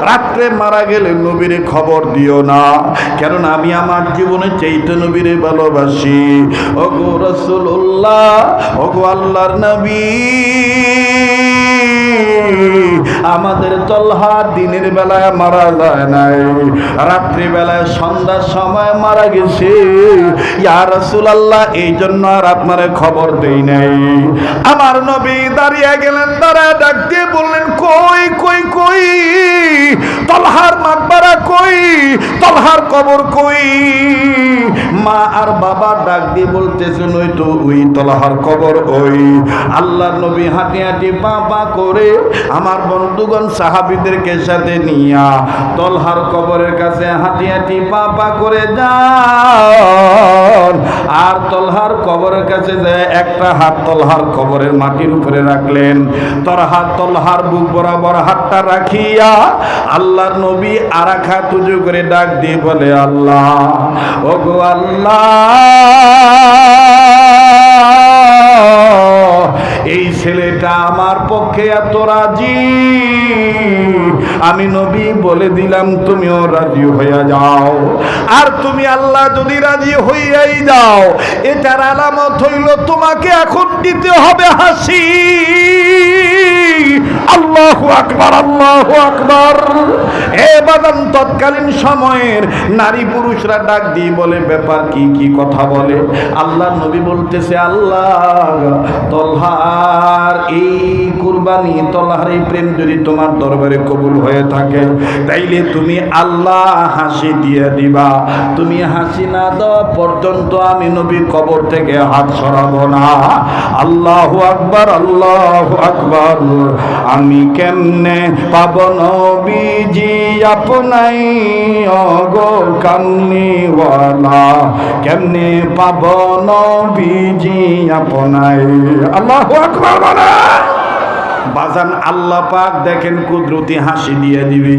রাত্রে মারা গেলে নবীর খবর দিও না, কেননা আমি আমার জীবনে চাইতে নবীরে ভালোবাসি। ওগো রাসূলুল্লাহ, ওগো আল্লাহর নবী, আমাদের তলহা দিনের বেলায় মারা যায় নাই, রাত্রি বেলায় সন্ধ্যার সময় মারা গেছে। ইয়া রাসূলুল্লাহ, এই জন্য আর আপনারে খবর দেই নাই। আমার নবী দাঁড়িয়ে গেলেন, দাঁড়ায় ডাক দিয়ে বললেন, কই কই কই তলহার মাকবারা কই, তলহার কবর কই? মা আর বাবা ডাক দিয়ে বলতেছেন, ওই তো ওই তলহার কবর ওই। আল্লাহর নবী হাঁটি হাঁটি পা পা করে আমার বন্ধুগণ সাহাবীদেরকে সাথে নিয়া তলহার কবরের কাছে হাঁটি হাঁটি পা পা করে যান। আর তলহার কবরের কাছে যায় একটা হাত তলহার কবরের মাটির উপরে রাখলেন, তলহার বুক বরাবর হাতটা রাখিয়া আল্লাহর নবী আর এক হাত উঁচু করে ডাক দিয়ে বলে, আল্লাহ, ওগো আল্লাহ, এই ছেলেটা আমার পক্ষে এত রাজি, আমি নবী বলে দিলাম তুমিও রাজি হইয়া যাও। আর তুমি আল্লাহ যদি রাজি হইয়াই যাও, এটার আলামত হইল তোমাকে এখন দিতে হবে হাসি। আল্লাহু আকবার, আল্লাহু আকবার। এ বাদান তৎকালীন সময়ের নারী পুরুষরা ডাক দিয়ে বলে, ব্যাপার কি, কি কথা বলে? আল্লাহ নবী বলতেছে, আল্লাহ, তলহার এই কুরবানি, তলহার এই প্রেম যদি তোমার দরবারে কবুল হয়ে থাকে, তাইলে তুমি আল্লাহ হাসি দিয়ে দিবা। তুমি হাসি না দেওয়া পর্যন্ত আমি নবী কবর থেকে হাত সরাবো না। আল্লাহু আকবার, আল্লাহু আকবার। আমি কেমনে পাব নবীজি আপনাই, ওগো কামনিওয়ালা, কেমনে পাব নবীজি আপনাই। আল্লাহু আকবার বলা বাজান। আল্লাহ পাক দেখেন কুদরতি হাসি দিয়ে দিবে।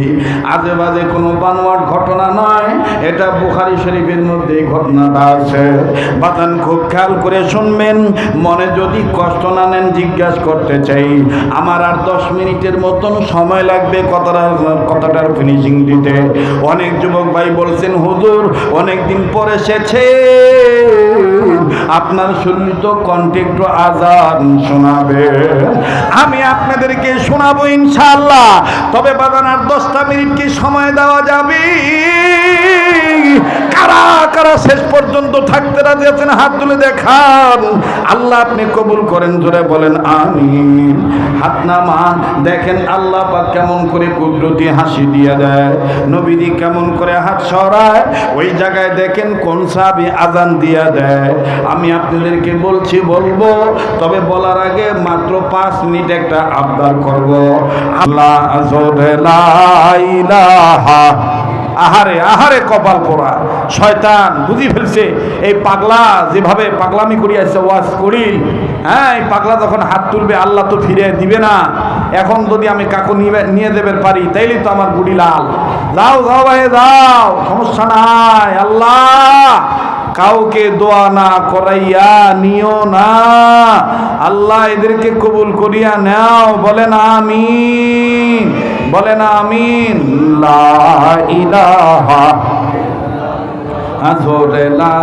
আজে বাজে কোনো বানোয়াট ঘটনা নয়, এটা বুখারী শরীফের মধ্যে ঘটনাটা আছে। বাজান খুব খেয়াল করে শুনবেন, মনে যদি কষ্ট না নেন জিজ্ঞাসা করতে চাই। আমার আর 10 মিনিটের মতন সময় লাগবে কথাটার ফিনিশিং দিতে। অনেক যুবক ভাই বলছেন, হুজুর অনেক দিন পরে এসেছে, আপনার শুনলিত কণ্ঠে একটু আজান শোনাবে। আমি আপনাদেরকে শোনাবো ইনশাআল্লাহ। তবে বাজান আর 10টা মিনিট কি সময় দেওয়া যাবে? কারা কারা শেষ পর্যন্ত থাকতে রাজি আছেন হাত তুলে দেখান। আল্লাহ আপনি কবুল করেন, জোরে বলেন আমিন। হাত নামান। দেখেন আল্লাহ পাক কেমন করে কুদরতি হাসি দিয়ে দেয়, নবীজি কেমন করে হাত সরায়। ওই জায়গায় দেখেন কোন সাহাবী আজান দিয়া দেয়। আমি আপনাদেরকে বলবো, তবে বলার আগে মাত্র 5 মিনিট একটা আবদার করব। আল্লাহ জোরে লা ইলাহা। আহারে আহারে কপাল পোড়া শয়তান বুঝি ফেলছে। এই পাগলা যেভাবে পাগলামি করিয়াছে ওয়াজ করি, হ্যাঁ, এই পাগলা যখন হাত তুলবে আল্লাহ তো ফিরে দিবে না। এখন যদি আমি কাকু নিয়ে দেবের পারি, তাইলে তো আমার গুড়ি লাল। যাও যাও ভাই যাও, সমস্যা নাই। আল্লাহ কাউকে দোয়া না করাইয়া নিও না, আল্লাহ এদেরকে কবুল করিয়া নাও। বলেন আমিন, বলেন আমিন। লা ইলাহা জোরে লা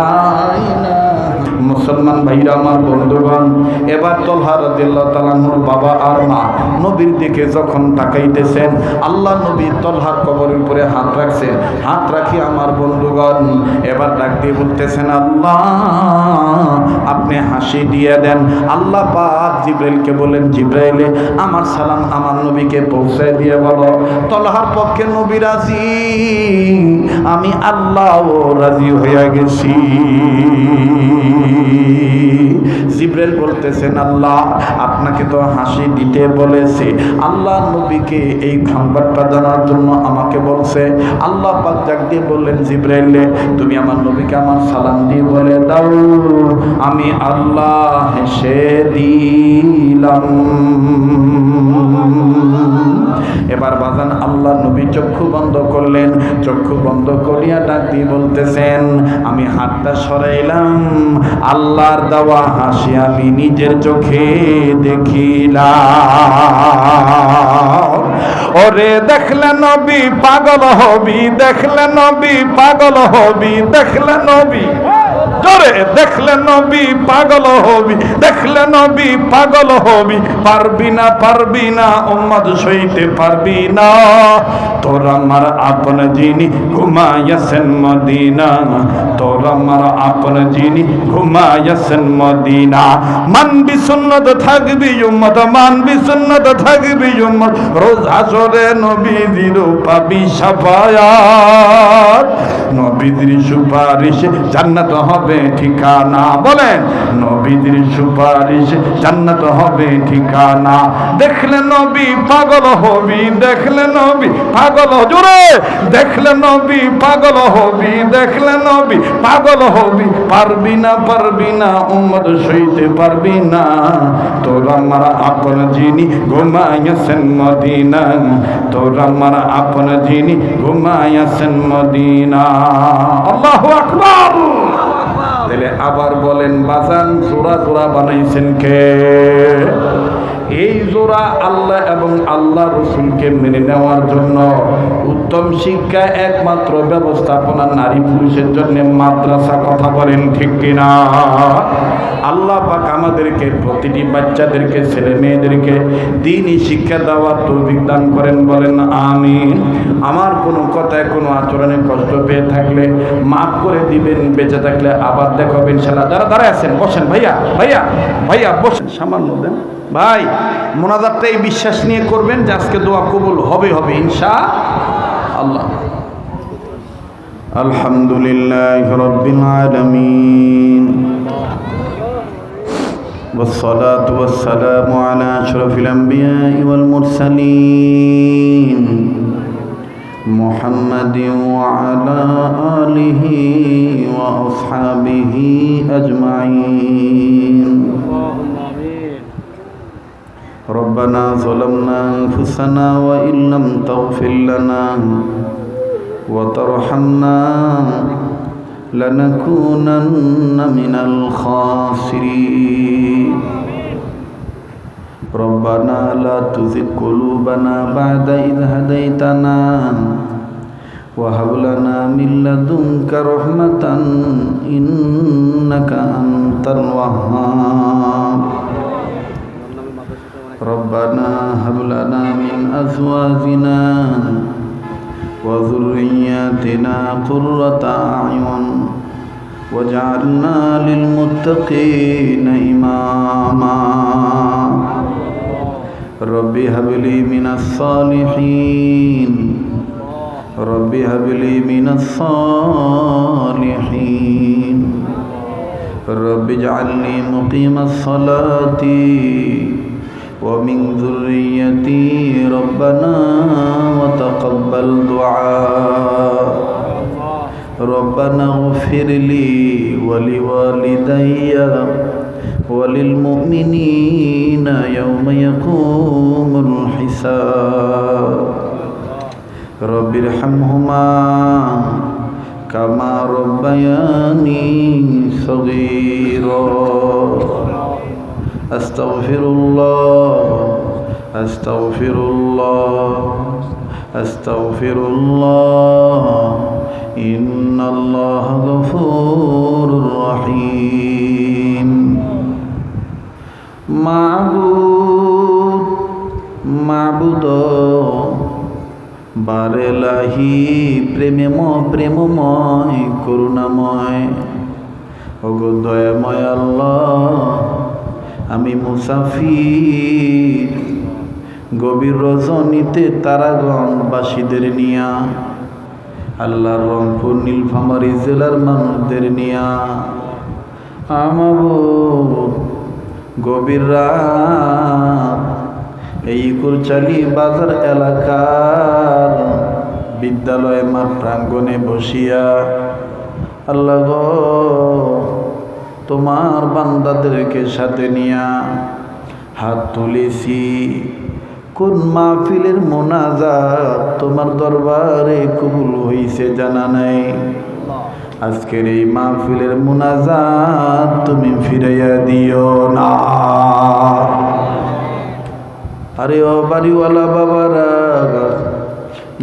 ইলাহা। মুসলমান ভাইরা আমার বন্ধুগণ, এবার তলহা রাদিয়াল্লাহু তাআলা আনহুর বাবা আর মা নবীর দিকে যখন তাকাইতেছেন, আল্লাহ নবী তলহার কবরের উপরে হাত রাখছেন। হাত রাখি আমার বন্ধুগণ এবার ডাক দিয়ে বলতেছেন, আল্লাহ আপনি হাসি দিয়ে দেন। আল্লাহ পাক জিবরাইলকে বলেন, জিবরাইলে আমার সালাম আমার নবীকে পৌঁছে দিয়ে বলো, তলহার পক্ষে নবী রাজি, আমি আল্লাহও রাজি হয়ে গেছি। জিবরাইল বলতেছেন, আল্লাহ আপনাকে তো হাসি দিতে বলেছে, আল্লাহ নবীকে এই সংবাদটা জানার জন্য আমাকে বলছে। আল্লাহ পাক ডাক দিয়ে বললেন, জিবরাইল তুমি আমার নবীকে আমার সালাম দিয়ে বলে দাও, আমি আল্লাহ হেসে দিলাম। এবার বাজান আল্লাহ নবী চক্ষু বন্ধ করলেন, চক্ষু বন্ধ করিয়া ডাক দিয়ে বলতেছেন, আমি হাতটা সরাইলাম, আল্লাহর দেওয়া হাসি আমি নিজের চোখে দেখিলাম। ওরে দেখলে নবী পাগল হবি, দেখলে নবী পাগল হবি, দেখলে নবী জোরে, দেখলে নবী পাগল হবি, দেখলে নবী পাগল হবি, পারবি না পারবি না উম্মত সইতে পারবি না। তোর আমার আপন যিনি ঘুমাইয়াছেন মদিনা, তোর আমার আপন যিনি ঘুমাইয়াছেন মদিনা। মানবি সুন্নত থাকবি উম্মত, মানবি সুন্নত থাকবি উম্মত, রোজ হাসরে নবীজির পাবি শাফায়াত। নবীজির সুপারিশে জান্নাত হবে ঠিকানা, বলেন নবীজির সুপারিশে জান্নাত হবে ঠিকানা। দেখলে নবী পাগল হবি, দেখলে নবী পাগল, জোরে দেখলে নবী পাগল হবি, দেখলে নবী পাগল হবি, পারবি না পারবি না উম্মত সইতে পারবি না। তোর আমার আপন যিনি ঘুমাইয়াছেন মদিনা, তোর আমার আপন যিনি ঘুমাইয়াছেন মদিনা। আল্লাহু আকবার। তাহলে আবার বলেন বাজান, জোড়া জোড়া বানাইছেন কে? এই জোড়া আল্লাহ এবং আল্লাহ রসুলকে মেনে নেওয়ার জন্য উত্তম শিক্ষা একমাত্র ব্যবস্থাপনা নারী পুরুষের জন্য মাদ্রাসা। কথা বলেন ঠিক কিনা? আল্লাহ পাক আমাদেরকে প্রতিটি বাচ্চাদেরকে ছেলে মেয়েদেরকে দ্বীনি শিক্ষা দেওয়ার তৌফিক দান করেন, বলেন আমিন। আমার কোনো কথায় কোনো আচরণে কষ্ট পেয়ে থাকলে মাফ করে দিবেন, বেঁচে থাকলে আবার দেখাবেন ইনশাআল্লাহ। যারা দাঁড়ায় আছেন বসেন, ভাইয়া ভাইয়া ভাইয়া বসেন, সামান্য দেন ভাই। মোনাজাতটা এই বিশ্বাস নিয়ে করবেন যে আজকে দোয়া কবুল হবে হবে ইনশাআল্লাহ। আলহামদুলিল্লাহ রাব্বিল আলামিন, والصلاة والسلام على أشرف الأنبياء والمرسلين محمد وعلى آله وأصحابه أجمعين. ربنا ظلمنا أنفسنا وإن لم تغفر لنا وترحمنا لنكونن من الخاسرين. ربنا لا تزغ قلوبنا بعد إذ هديتنا وهب لنا من لدنك رحمة إنك أنت الوهاب. ربنا هب لنا من أزواجنا وذرياتنا قرة أعين واجعلنا للمتقين إماما. رب هب لي من الصالحين، رب هب لي من الصالحين، رب اجعلني مقيم الصلاة ومن ذريتي ربنا وتقبل دعاء. ربنا اغفر لي ولوالدي وللمؤمنين يوم يقوم الحساب. رب ارحمهما كما ربياني صغيرا. أستغفر الله أستغفر الله أستغفر الله إن الله غفور رحيم. মাবুদ বারেলাহি প্রেমময় করুণাময়, ওগো দয়াময় আল্লাহ, আমি মুসাফির গভীর রজনীতে তারাগণবাসীদের নিয়া, আল্লাহর রংপুর নীলফামারী জেলার মানুষদের নিয়া মাবুদ গভীর রাত এই কুরচালি বাজার এলাকার বিদ্যালয় মাঠ প্রাঙ্গণে বসিয়া আল্লাহ গো তোমার বান্দাদেরকে সাথে নিয়া হাত তুলেছি। কোন মাহফিলের মোনাজাত তোমার দরবারে কবুল হইছে জানা নাই। আজকের এই মাহফিলের মোনাজাত তুমি ফিরাইয়া দিও না। আরে ও বাড়িওয়ালা বাবারা,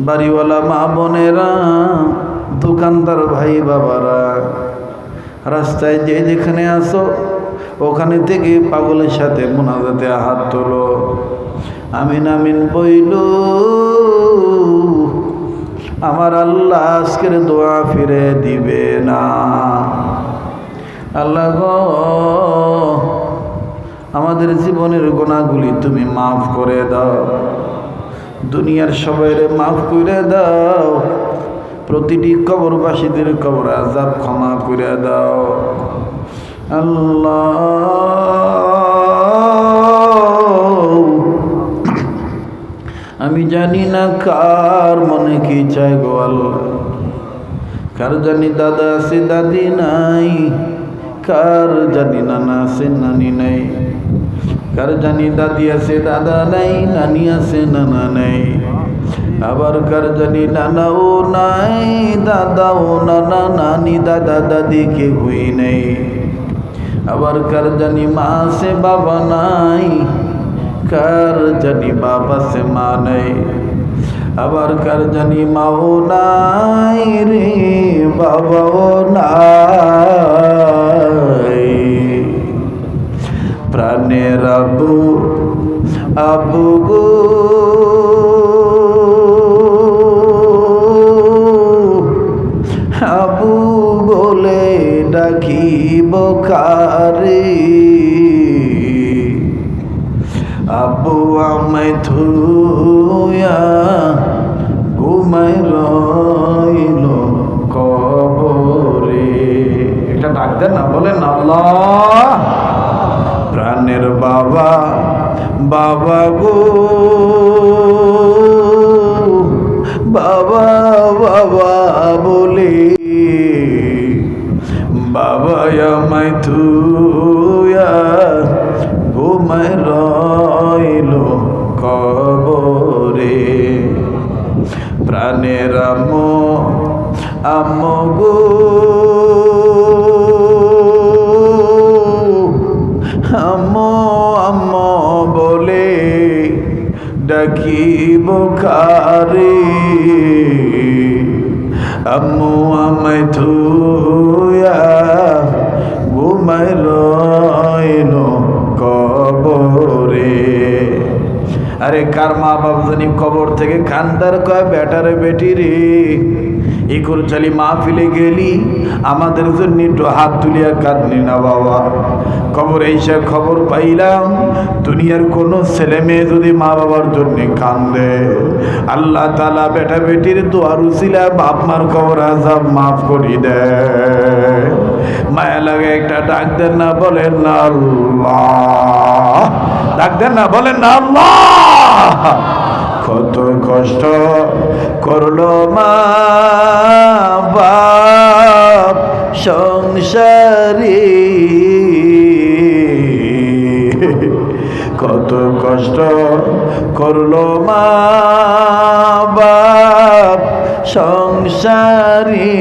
বাড়িওয়ালা মা বোনেরা, দোকানদার ভাই বাবারা, রাস্তায় যে যেখানে আসো ওখানে থেকে পাগলের সাথে মোনাজাতে হাত তোলো। আমিন আমিন বইল। আমার আল্লাহ আজকের দোয়া ফিরে দিবে না। আল্লাহ গো আমাদের জীবনের গুনাহগুলি তুমি মাফ করে দাও। দুনিয়ার সবাইরে মাফ করে দাও। প্রতিটি কবরবাসীদের কবর আযাব ক্ষমা করে দাও। আল্লাহ আমি জানি না কার মনে কি চাই গো আল্লাহ। কার জানি দাদা আছে দাদি নাই, কার জানি নানা আছে নানি নাই, কার জানি দাদি আছে দাদা নাই, নানি আছে নানা নাই, আবার কার জানি নানাও নাই, দাদাও নানা নানি দাদা দাদি কেউই নেই, আবার কার জানি মা আছে বাবা নাই, কার জানি বাবা সে মা নাই, আবার কার জানি মাও নাই রে বাবাও নাই। প্রাণের আবু আবু গো আবু বলে ডাকিব কারে। আবু আমায় থুয়া ঘুমাই রইল কবরে। এটা ডাক দেন না, বলেন আল্লাহ। প্রাণের বাবা বাবা গো বাবা বাবা বলে বাবা আমায় থুয়া ঘুমাই রইল কবরে। প্রাণের আম্মু আম্মু গো আম্মু আম্মু বলে ডাকিব কারে। আম্মু আমায় থুয়া ঘুমাই রইল কবরে। আরে কার মা বাপ জানি কবর থেকে খান্দার কয় বেটারে বেটি রে, এই কুরচালি মাহফিলে গেলি আমাদের জন্য একটু হাত তুলিয়া কাঁদনি না বাবা। কবরে এসে খবর পাইলাম দুনিয়ার কোনো ছেলে মেয়ে যদি মা বাবার জন্য কান্দে, আল্লাহ তাআলা বেটা বেটির দোয়ার উসিলা বাপ মার কবর আযাব মাফ করি দেয়। মায়া লাগে একটা ডাক দেন না, বলেন না আল্লাহ। ডাক দেন না, বলেন না আল্লাহ। কত কষ্ট করলো মা বাপ সংসারে, কত কষ্ট করলো মা বাপ সংসারে।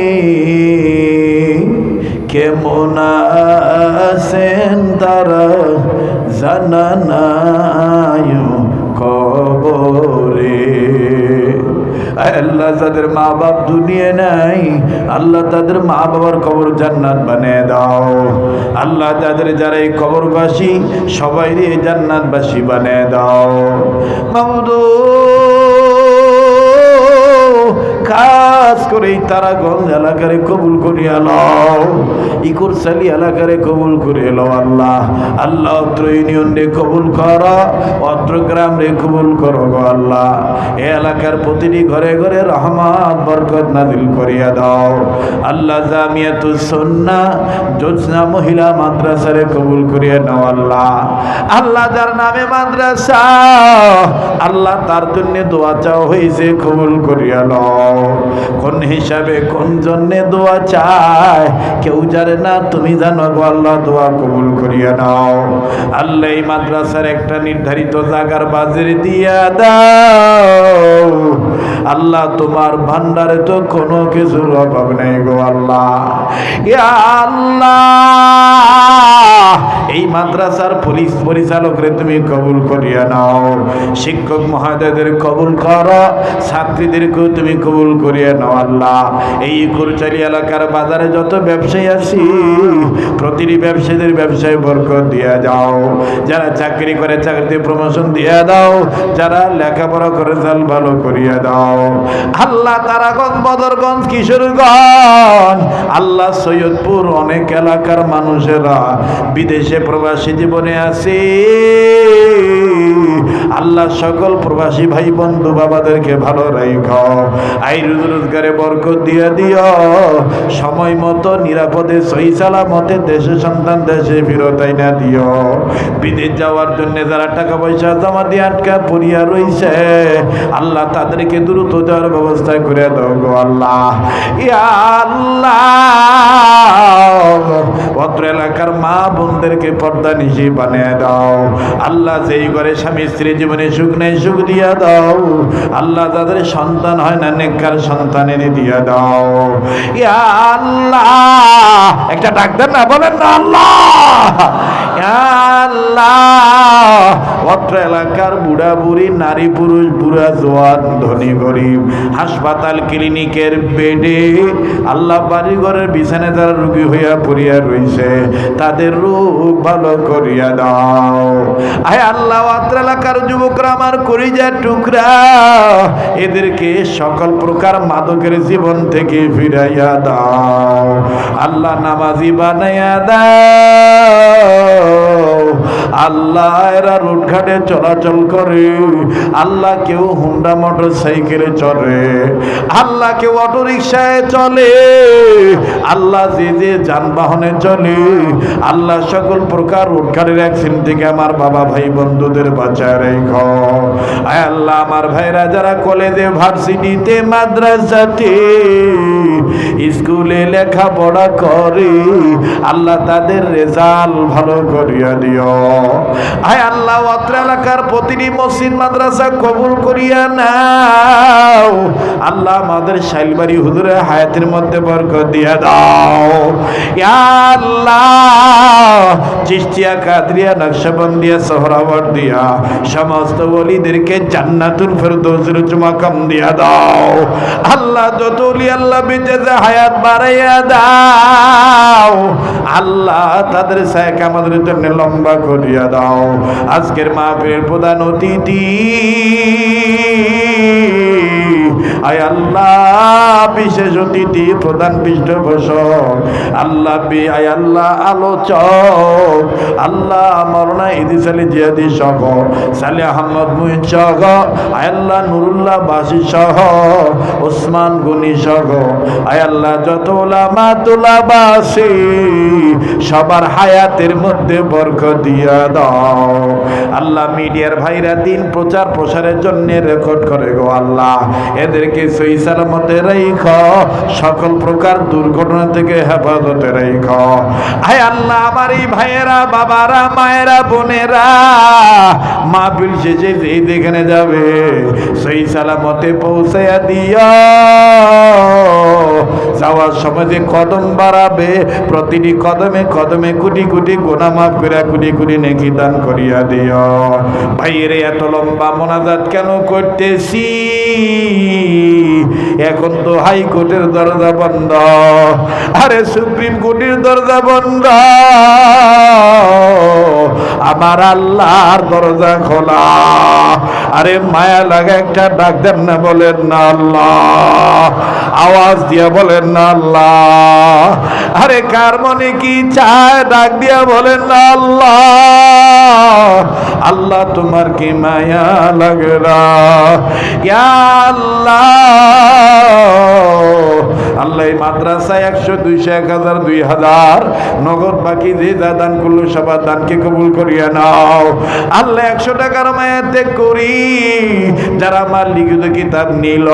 কেমন আছেন তারা জানা নাই কবরে। আল্লাহ যাদের মা বাপ দুনিয়া নাই, আল্লাহ তাদের মা বাবার কবর জান্নাত বানিয়ে দাও। আল্লাহ তাদের যারা এই কবরবাসী সবাই জান্নাতবাসী বানিয়ে দাও। মাবুদ খাস করে এই তারাগঞ্জ এলাকারে কবুল করিয়া লও, ইকুরসালি এলাকারে কবুল করিয়া লও আল্লাহ। আল্লাহ অত্র ইউনিয়ন রে কবুল করো, অত্র গ্রাম রে কবুল করো গো আল্লাহ। এ এলাকার প্রতিটি ঘরে ঘরে রহমত বরকত নাজিল করিয়া দাও আল্লাহ। জামিয়াতুস সুন্নাহ জোৎস্না মহিলা মাদ্রাসারে কবুল করিয়া নাও আল্লাহ। আল্লাহ যার নামে মাদ্রাসা আল্লাহ তার জন্য দোয়া চাও হয়েছে, কবুল করিয়া লও। কোন হিসাবে কোন জন্যে দোয়া চায় কেউ জানে না, তুমি জানো গো আল্লাহ। দোয়া কবুল করিয়া নাও আল্লাহ। এই মাদ্রাসার একটা নির্ধারিত জায়গার বাজার দিয়া দাও আল্লাহ। তোমার ভান্ডারে তো কোনো কিছুর অভাব নেই গো আল্লাহ। ইয়া আল্লাহ, এই মাদ্রাসার পরিচালকরে তুমি কবুল করিয়া নাও। শিক্ষক মহোদয়দের কবুল করো, ছাত্রীদেরকেও তুমি কবুল করিয়া নাও আল্লাহ। এই কুরচালি এলাকার বাজারে যত ব্যবসায়ী আছি প্রতিটি ব্যবসায়ীদের ব্যবসায় বরকত দিয়া যাও। যারা চাকরি করে চাকরিতে প্রমোশন দিয়া দাও, যারা লেখাপড়া করে জাল ভালো করিয়া দাও আল্লাহ। তারাগঞ্জ, বদরগঞ্জ, কিশোরগঞ্জ আল্লাহ, সৈয়দপুর অনেক এলাকার মানুষেরা বিদেশে প্রবাসী জীবনে আছে আল্লাহ। সকল প্রবাসী ভাই বন্ধু বাবাদেরকে ভালো রাখো, আই রোজগারে বরকত দিয়ে দিও। সময় মতো নিরাপদে সহি সালামতে দেশে সন্তান দেশে ফেরত আইনা দিও। বিদেশ যাওয়ার জন্য যারা টাকা পয়সা জমা দিয়ে আটকা পড়িয়া রইছে আল্লাহ, তাদেরকে দ্রুত যাওয়ার ব্যবস্থা করে দাও গো আল্লাহ। ইয়া আল্লাহ, অত্র এলাকার মা বোনদেরকে পর্দা নিশি বানিয়ে দাও আল্লাহ। যেই ঘরে স্বামী স্ত্রী জীবনে সুখ নেই, সুখ দিয়া দাও আল্লাহ। যাদের সন্তান হয় না, নেককার সন্তান এনে দিয়া দাও ইয়া আল্লাহ। একটা ডাক্তার না বলেন না আল্লাহ। ইয়া আল্লাহ, অত্র এলাকার বুড়া বুড়ি, নারী পুরুষ, বুড়া জোয়ান, ধনী গরিব, হাসপাতাল ক্লিনিকের বেডে আল্লাহ, বাড়ি ঘরের বিছানায় যারা রোগী হইয়া পড়িয়া রইছে তাদের রোগ ভালো করিয়া দাও আয় আল্লাহ। অত্র এলাকার যুবকরা আমার কলিজার টুকরা, এদেরকে সকল প্রকার মাদকের জীবন থেকে ফিরাইয়া দাও আল্লাহ। নামাজি বানাইয়া দাও আল্লাহ। এরা রোডঘাটে চলাচল করে আল্লাহ, কেউ হুন্ডা মোটর সাইকেলে চলে আল্লাহ, কেউ অটো রিক্সায় চলে আল্লাহ, যে যে যানবাহনে চলে আল্লাহ। সকল প্রকার রোডঘাটের অ্যাক্সিডেন্ট থেকে আমার বাবা ভাই বন্ধুদের বাঁচায় রেখো আয় আল্লাহ। আমার ভাইরা যারা কলেজে, ভার্সিটিতে, মাদ্রাসাতে, স্কুলে লেখাপড়া করে আল্লাহ, তাদের রেজাল্ট ভালো করিয়া দিও আয় আল্লাহ। অত্র এলাকার প্রতিটি মসজিদ মাদ্রাসা কবুল করিয়া নাও আল্লাহ। আমাদের শাইলবাড়ি হুজুরের হায়াতের মধ্যে বরকত দিয়া দাও ইয়া আল্লাহ। চিশতিয়া, কাদরিয়া, নকশবন্দিয়া, সোহরাওয়ার্দিয়া সমস্ত ওলিদেরকে জান্নাতুল ফেরদৌসের মাকাম দিয়া দাও আল্লাহ। যত ওলি আল্লাহ বেঁচে যে হায়াত বাড়াইয়া দাও আল্লাহ। তাদের সায়াকে আমাদের জন্য লম্বা করিয়া দাও। আজকের মাহফিলের প্রধান অতিথি আয় আল্লাহ, বিশেষ অতিথি, প্রধান পৃষ্ঠপোষক আল্লাহ, আয় আল্লাহ, আলোচক আল্লাহ, মরনা ইদিস আলী জিয়াদি সহ, সালে আহমদ মুহিন সহ, আয় আল্লাহ, নুরুল্লাহ বাসী সহ, ওসমান গনি সহ, আয় আল্লাহ, যত ওলামা তুলাবাসী সবার হায়াতের মধ্যে বরকত দিয়া দাও আল্লাহ। মিডিয়ার ভাইরা দিন প্রচার প্রসারের জন্য রেকর্ড করে গো আল্লাহ, এদেরকে সহি সালামতে রাখো, সকল প্রকার দুর্ঘটনা থেকে হেফাজতে রাখো আয় আল্লাহ। আমার এই ভাইয়েরা, বাবারা, মায়েরা, বোনেরা মাহফিল শেষে যেই যেখানে যাবে সহি সালামতে পৌঁছাইয়া দিও। যাওয়ার সময় যে কদম বাড়াবে, প্রতিটি কদমে কদমে কোটি কোটি গুনাহ মাফ করে কোটি কোটি নেকি দান করিয়া দিও। ভাইয়েরে এত লম্বা মোনাজাত কেন করতেছি? এখন তো হাইকোর্টের দরজা বন্ধ, আরে সুপ্রিম কোর্টের দরজা বন্ধ, আমার আল্লাহর দরজা খোলা। আরে মায়া লাগা একটা ডাক দেন না, বলেন না আল্লাহ, আওয়াজ দিয়া বলেন না আল্লাহ। আরে কার মনে কি চায় ডাক দিয়া বলেন না আল্লাহ। আল্লাহ তোমার কি মায়া লাগে না? ইয়া আল্লাহ, আল্লাহ এই মাদ্রাসায় 100 200 1000 2000 নগদ বাকি যে যা দান করলো সবার দানকে কবুল করিয়া নাও। আল্লাহ 100 টাকার মায়াতে করি যারা আমার লিখিত কিতাব নিল,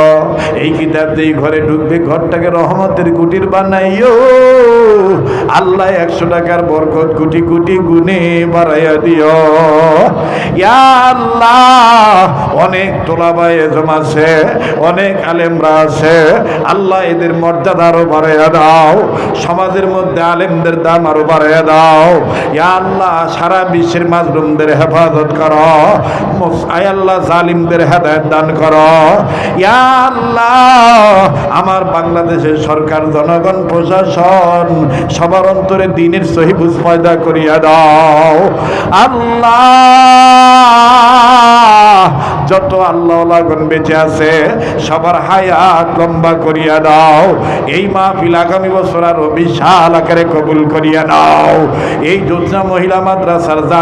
এই কিতাব যেই ঘরে ঢুকবে ঘরটাকে রহমতের কুটির বানাইও। আল্লাহ 100 টাকার বরকত কোটি কোটি গুণে বাড়াইয়া দিও। ইয়া আল্লাহ, অনেক তোলাবাই এজম আছে, অনেক আলেমরা আছে, আল্লাহ এদের মর্যাদা আরো বাড়াইয়া দাও, সমাজের মধ্যে আলেমদের দাম আরো বাড়াইয়া দাও। ইয়া আল্লাহ, সারা বিশ্বের মাজলুমদের হেফাজত করো, আয় আল্লাহ জালিমদের হেদায়েত দান করো। ইয়া আল্লাহ, আমার বাংলাদেশের সরকার, জনগণ, প্রশাসন সবার অন্তরে দ্বীনের সহি বুঝ পয়দা করিয়া দাও। আল্লাহ, যত আল্লাহওয়ালাগণ বেঁচে আছে সবার হায়াত লম্বা করিয়া দাও। এই মাহফিল আগামী বছর আরো বিশাল আকারে কবুল করিয়া নাও। এই যোজনা মহিলা মাদ্রাসার যা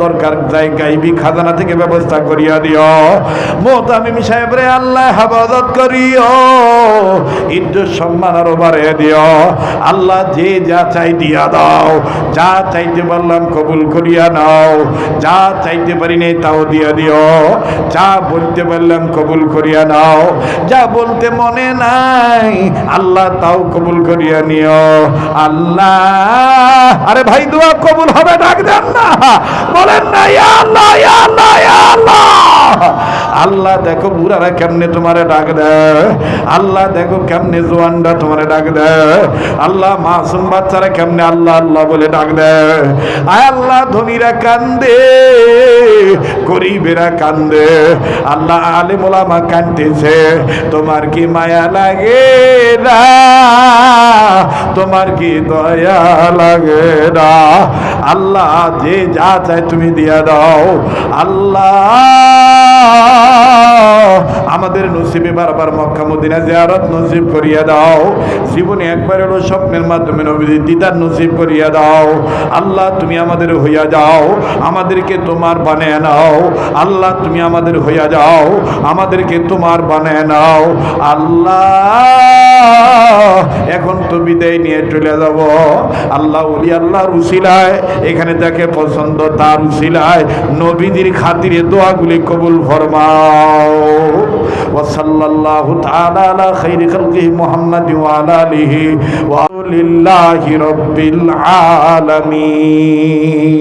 দরকার গাইবি খাজানা থেকে ব্যবস্থা করিয়া দিও। মোহতামিম সাহেবরে আল্লাহ হেফাজত করিও, ইজ্জত সম্মান আরো বাড়িয়ে দিও। আল্লাহ যে যা চাই দিয়া দাও, যা চাইতে পারলাম কবুল করিয়া নাও, যা চাইতে পারি নাই তাও দিয়া দিও, যা বলতে পারলাম কবুল করিয়া নাও, যা বলতে মনে নাই আল্লাহ তাও কবুল করিয়া নিও। আল্লাহ, আরে ভাই দোয়া কবুল হবে, ডাক দেন না, বলেন না ইয়া আল্লাহ, ইয়া আল্লাহ, ইয়া আল্লাহ। আল্লাহ দেখো বুড়ারা কেমনে তোমারে ডাক দেয়, আল্লাহ দেখো কেমনে জোয়ানরা তোমারে ডাক দেয়, আল্লাহ মাসুম বাচ্চারা কেমনে আল্লাহ আল্লাহ বলে ডাক দেয়। আয় আল্লাহ, ধনীরা কান্দে, গরিবেরা কান্দে, আল্লাহ আলেম ওলামা কাঁদতেছে, তোমার কি মায়া লাগে না? তোমার কি দয়া লাগে না? আল্লাহ যে যা চায় তুমি দিয়া দাও। আল্লাহ আমাদের নসিবে বারবার মক্কা মদিনা জিয়ারত নসিব করিয়া দাও। জীবনে একবার হলো স্বপ্নের মাধ্যমে নবীর দিদার নসিব করিয়া দাও। আল্লাহ তুমি আমাদের হইয়া যাও, আমাদেরকে তোমার বানায় নাও। আল্লাহ তুমি আমাদের হইয়া যাও, আমাদেরকে তোমার বানায় নাও। আল্লাহ এখন তো বিদায় নিয়ে চলে যাব। আল্লাহ ওলি আল্লাহর উসিলায়, এখানে যাকে পছন্দ তার উসিলায় নবীদের খাতিরে দোয়াগুলি কবুল ফরমাও। ওয়া সাল্লাল্লাহু তাআলা আলা খাইরি খালকিহি মুহাম্মাদ ওয়া আলা আলিহি ওয়া লিল্লাহি রাব্বিল আলামিন।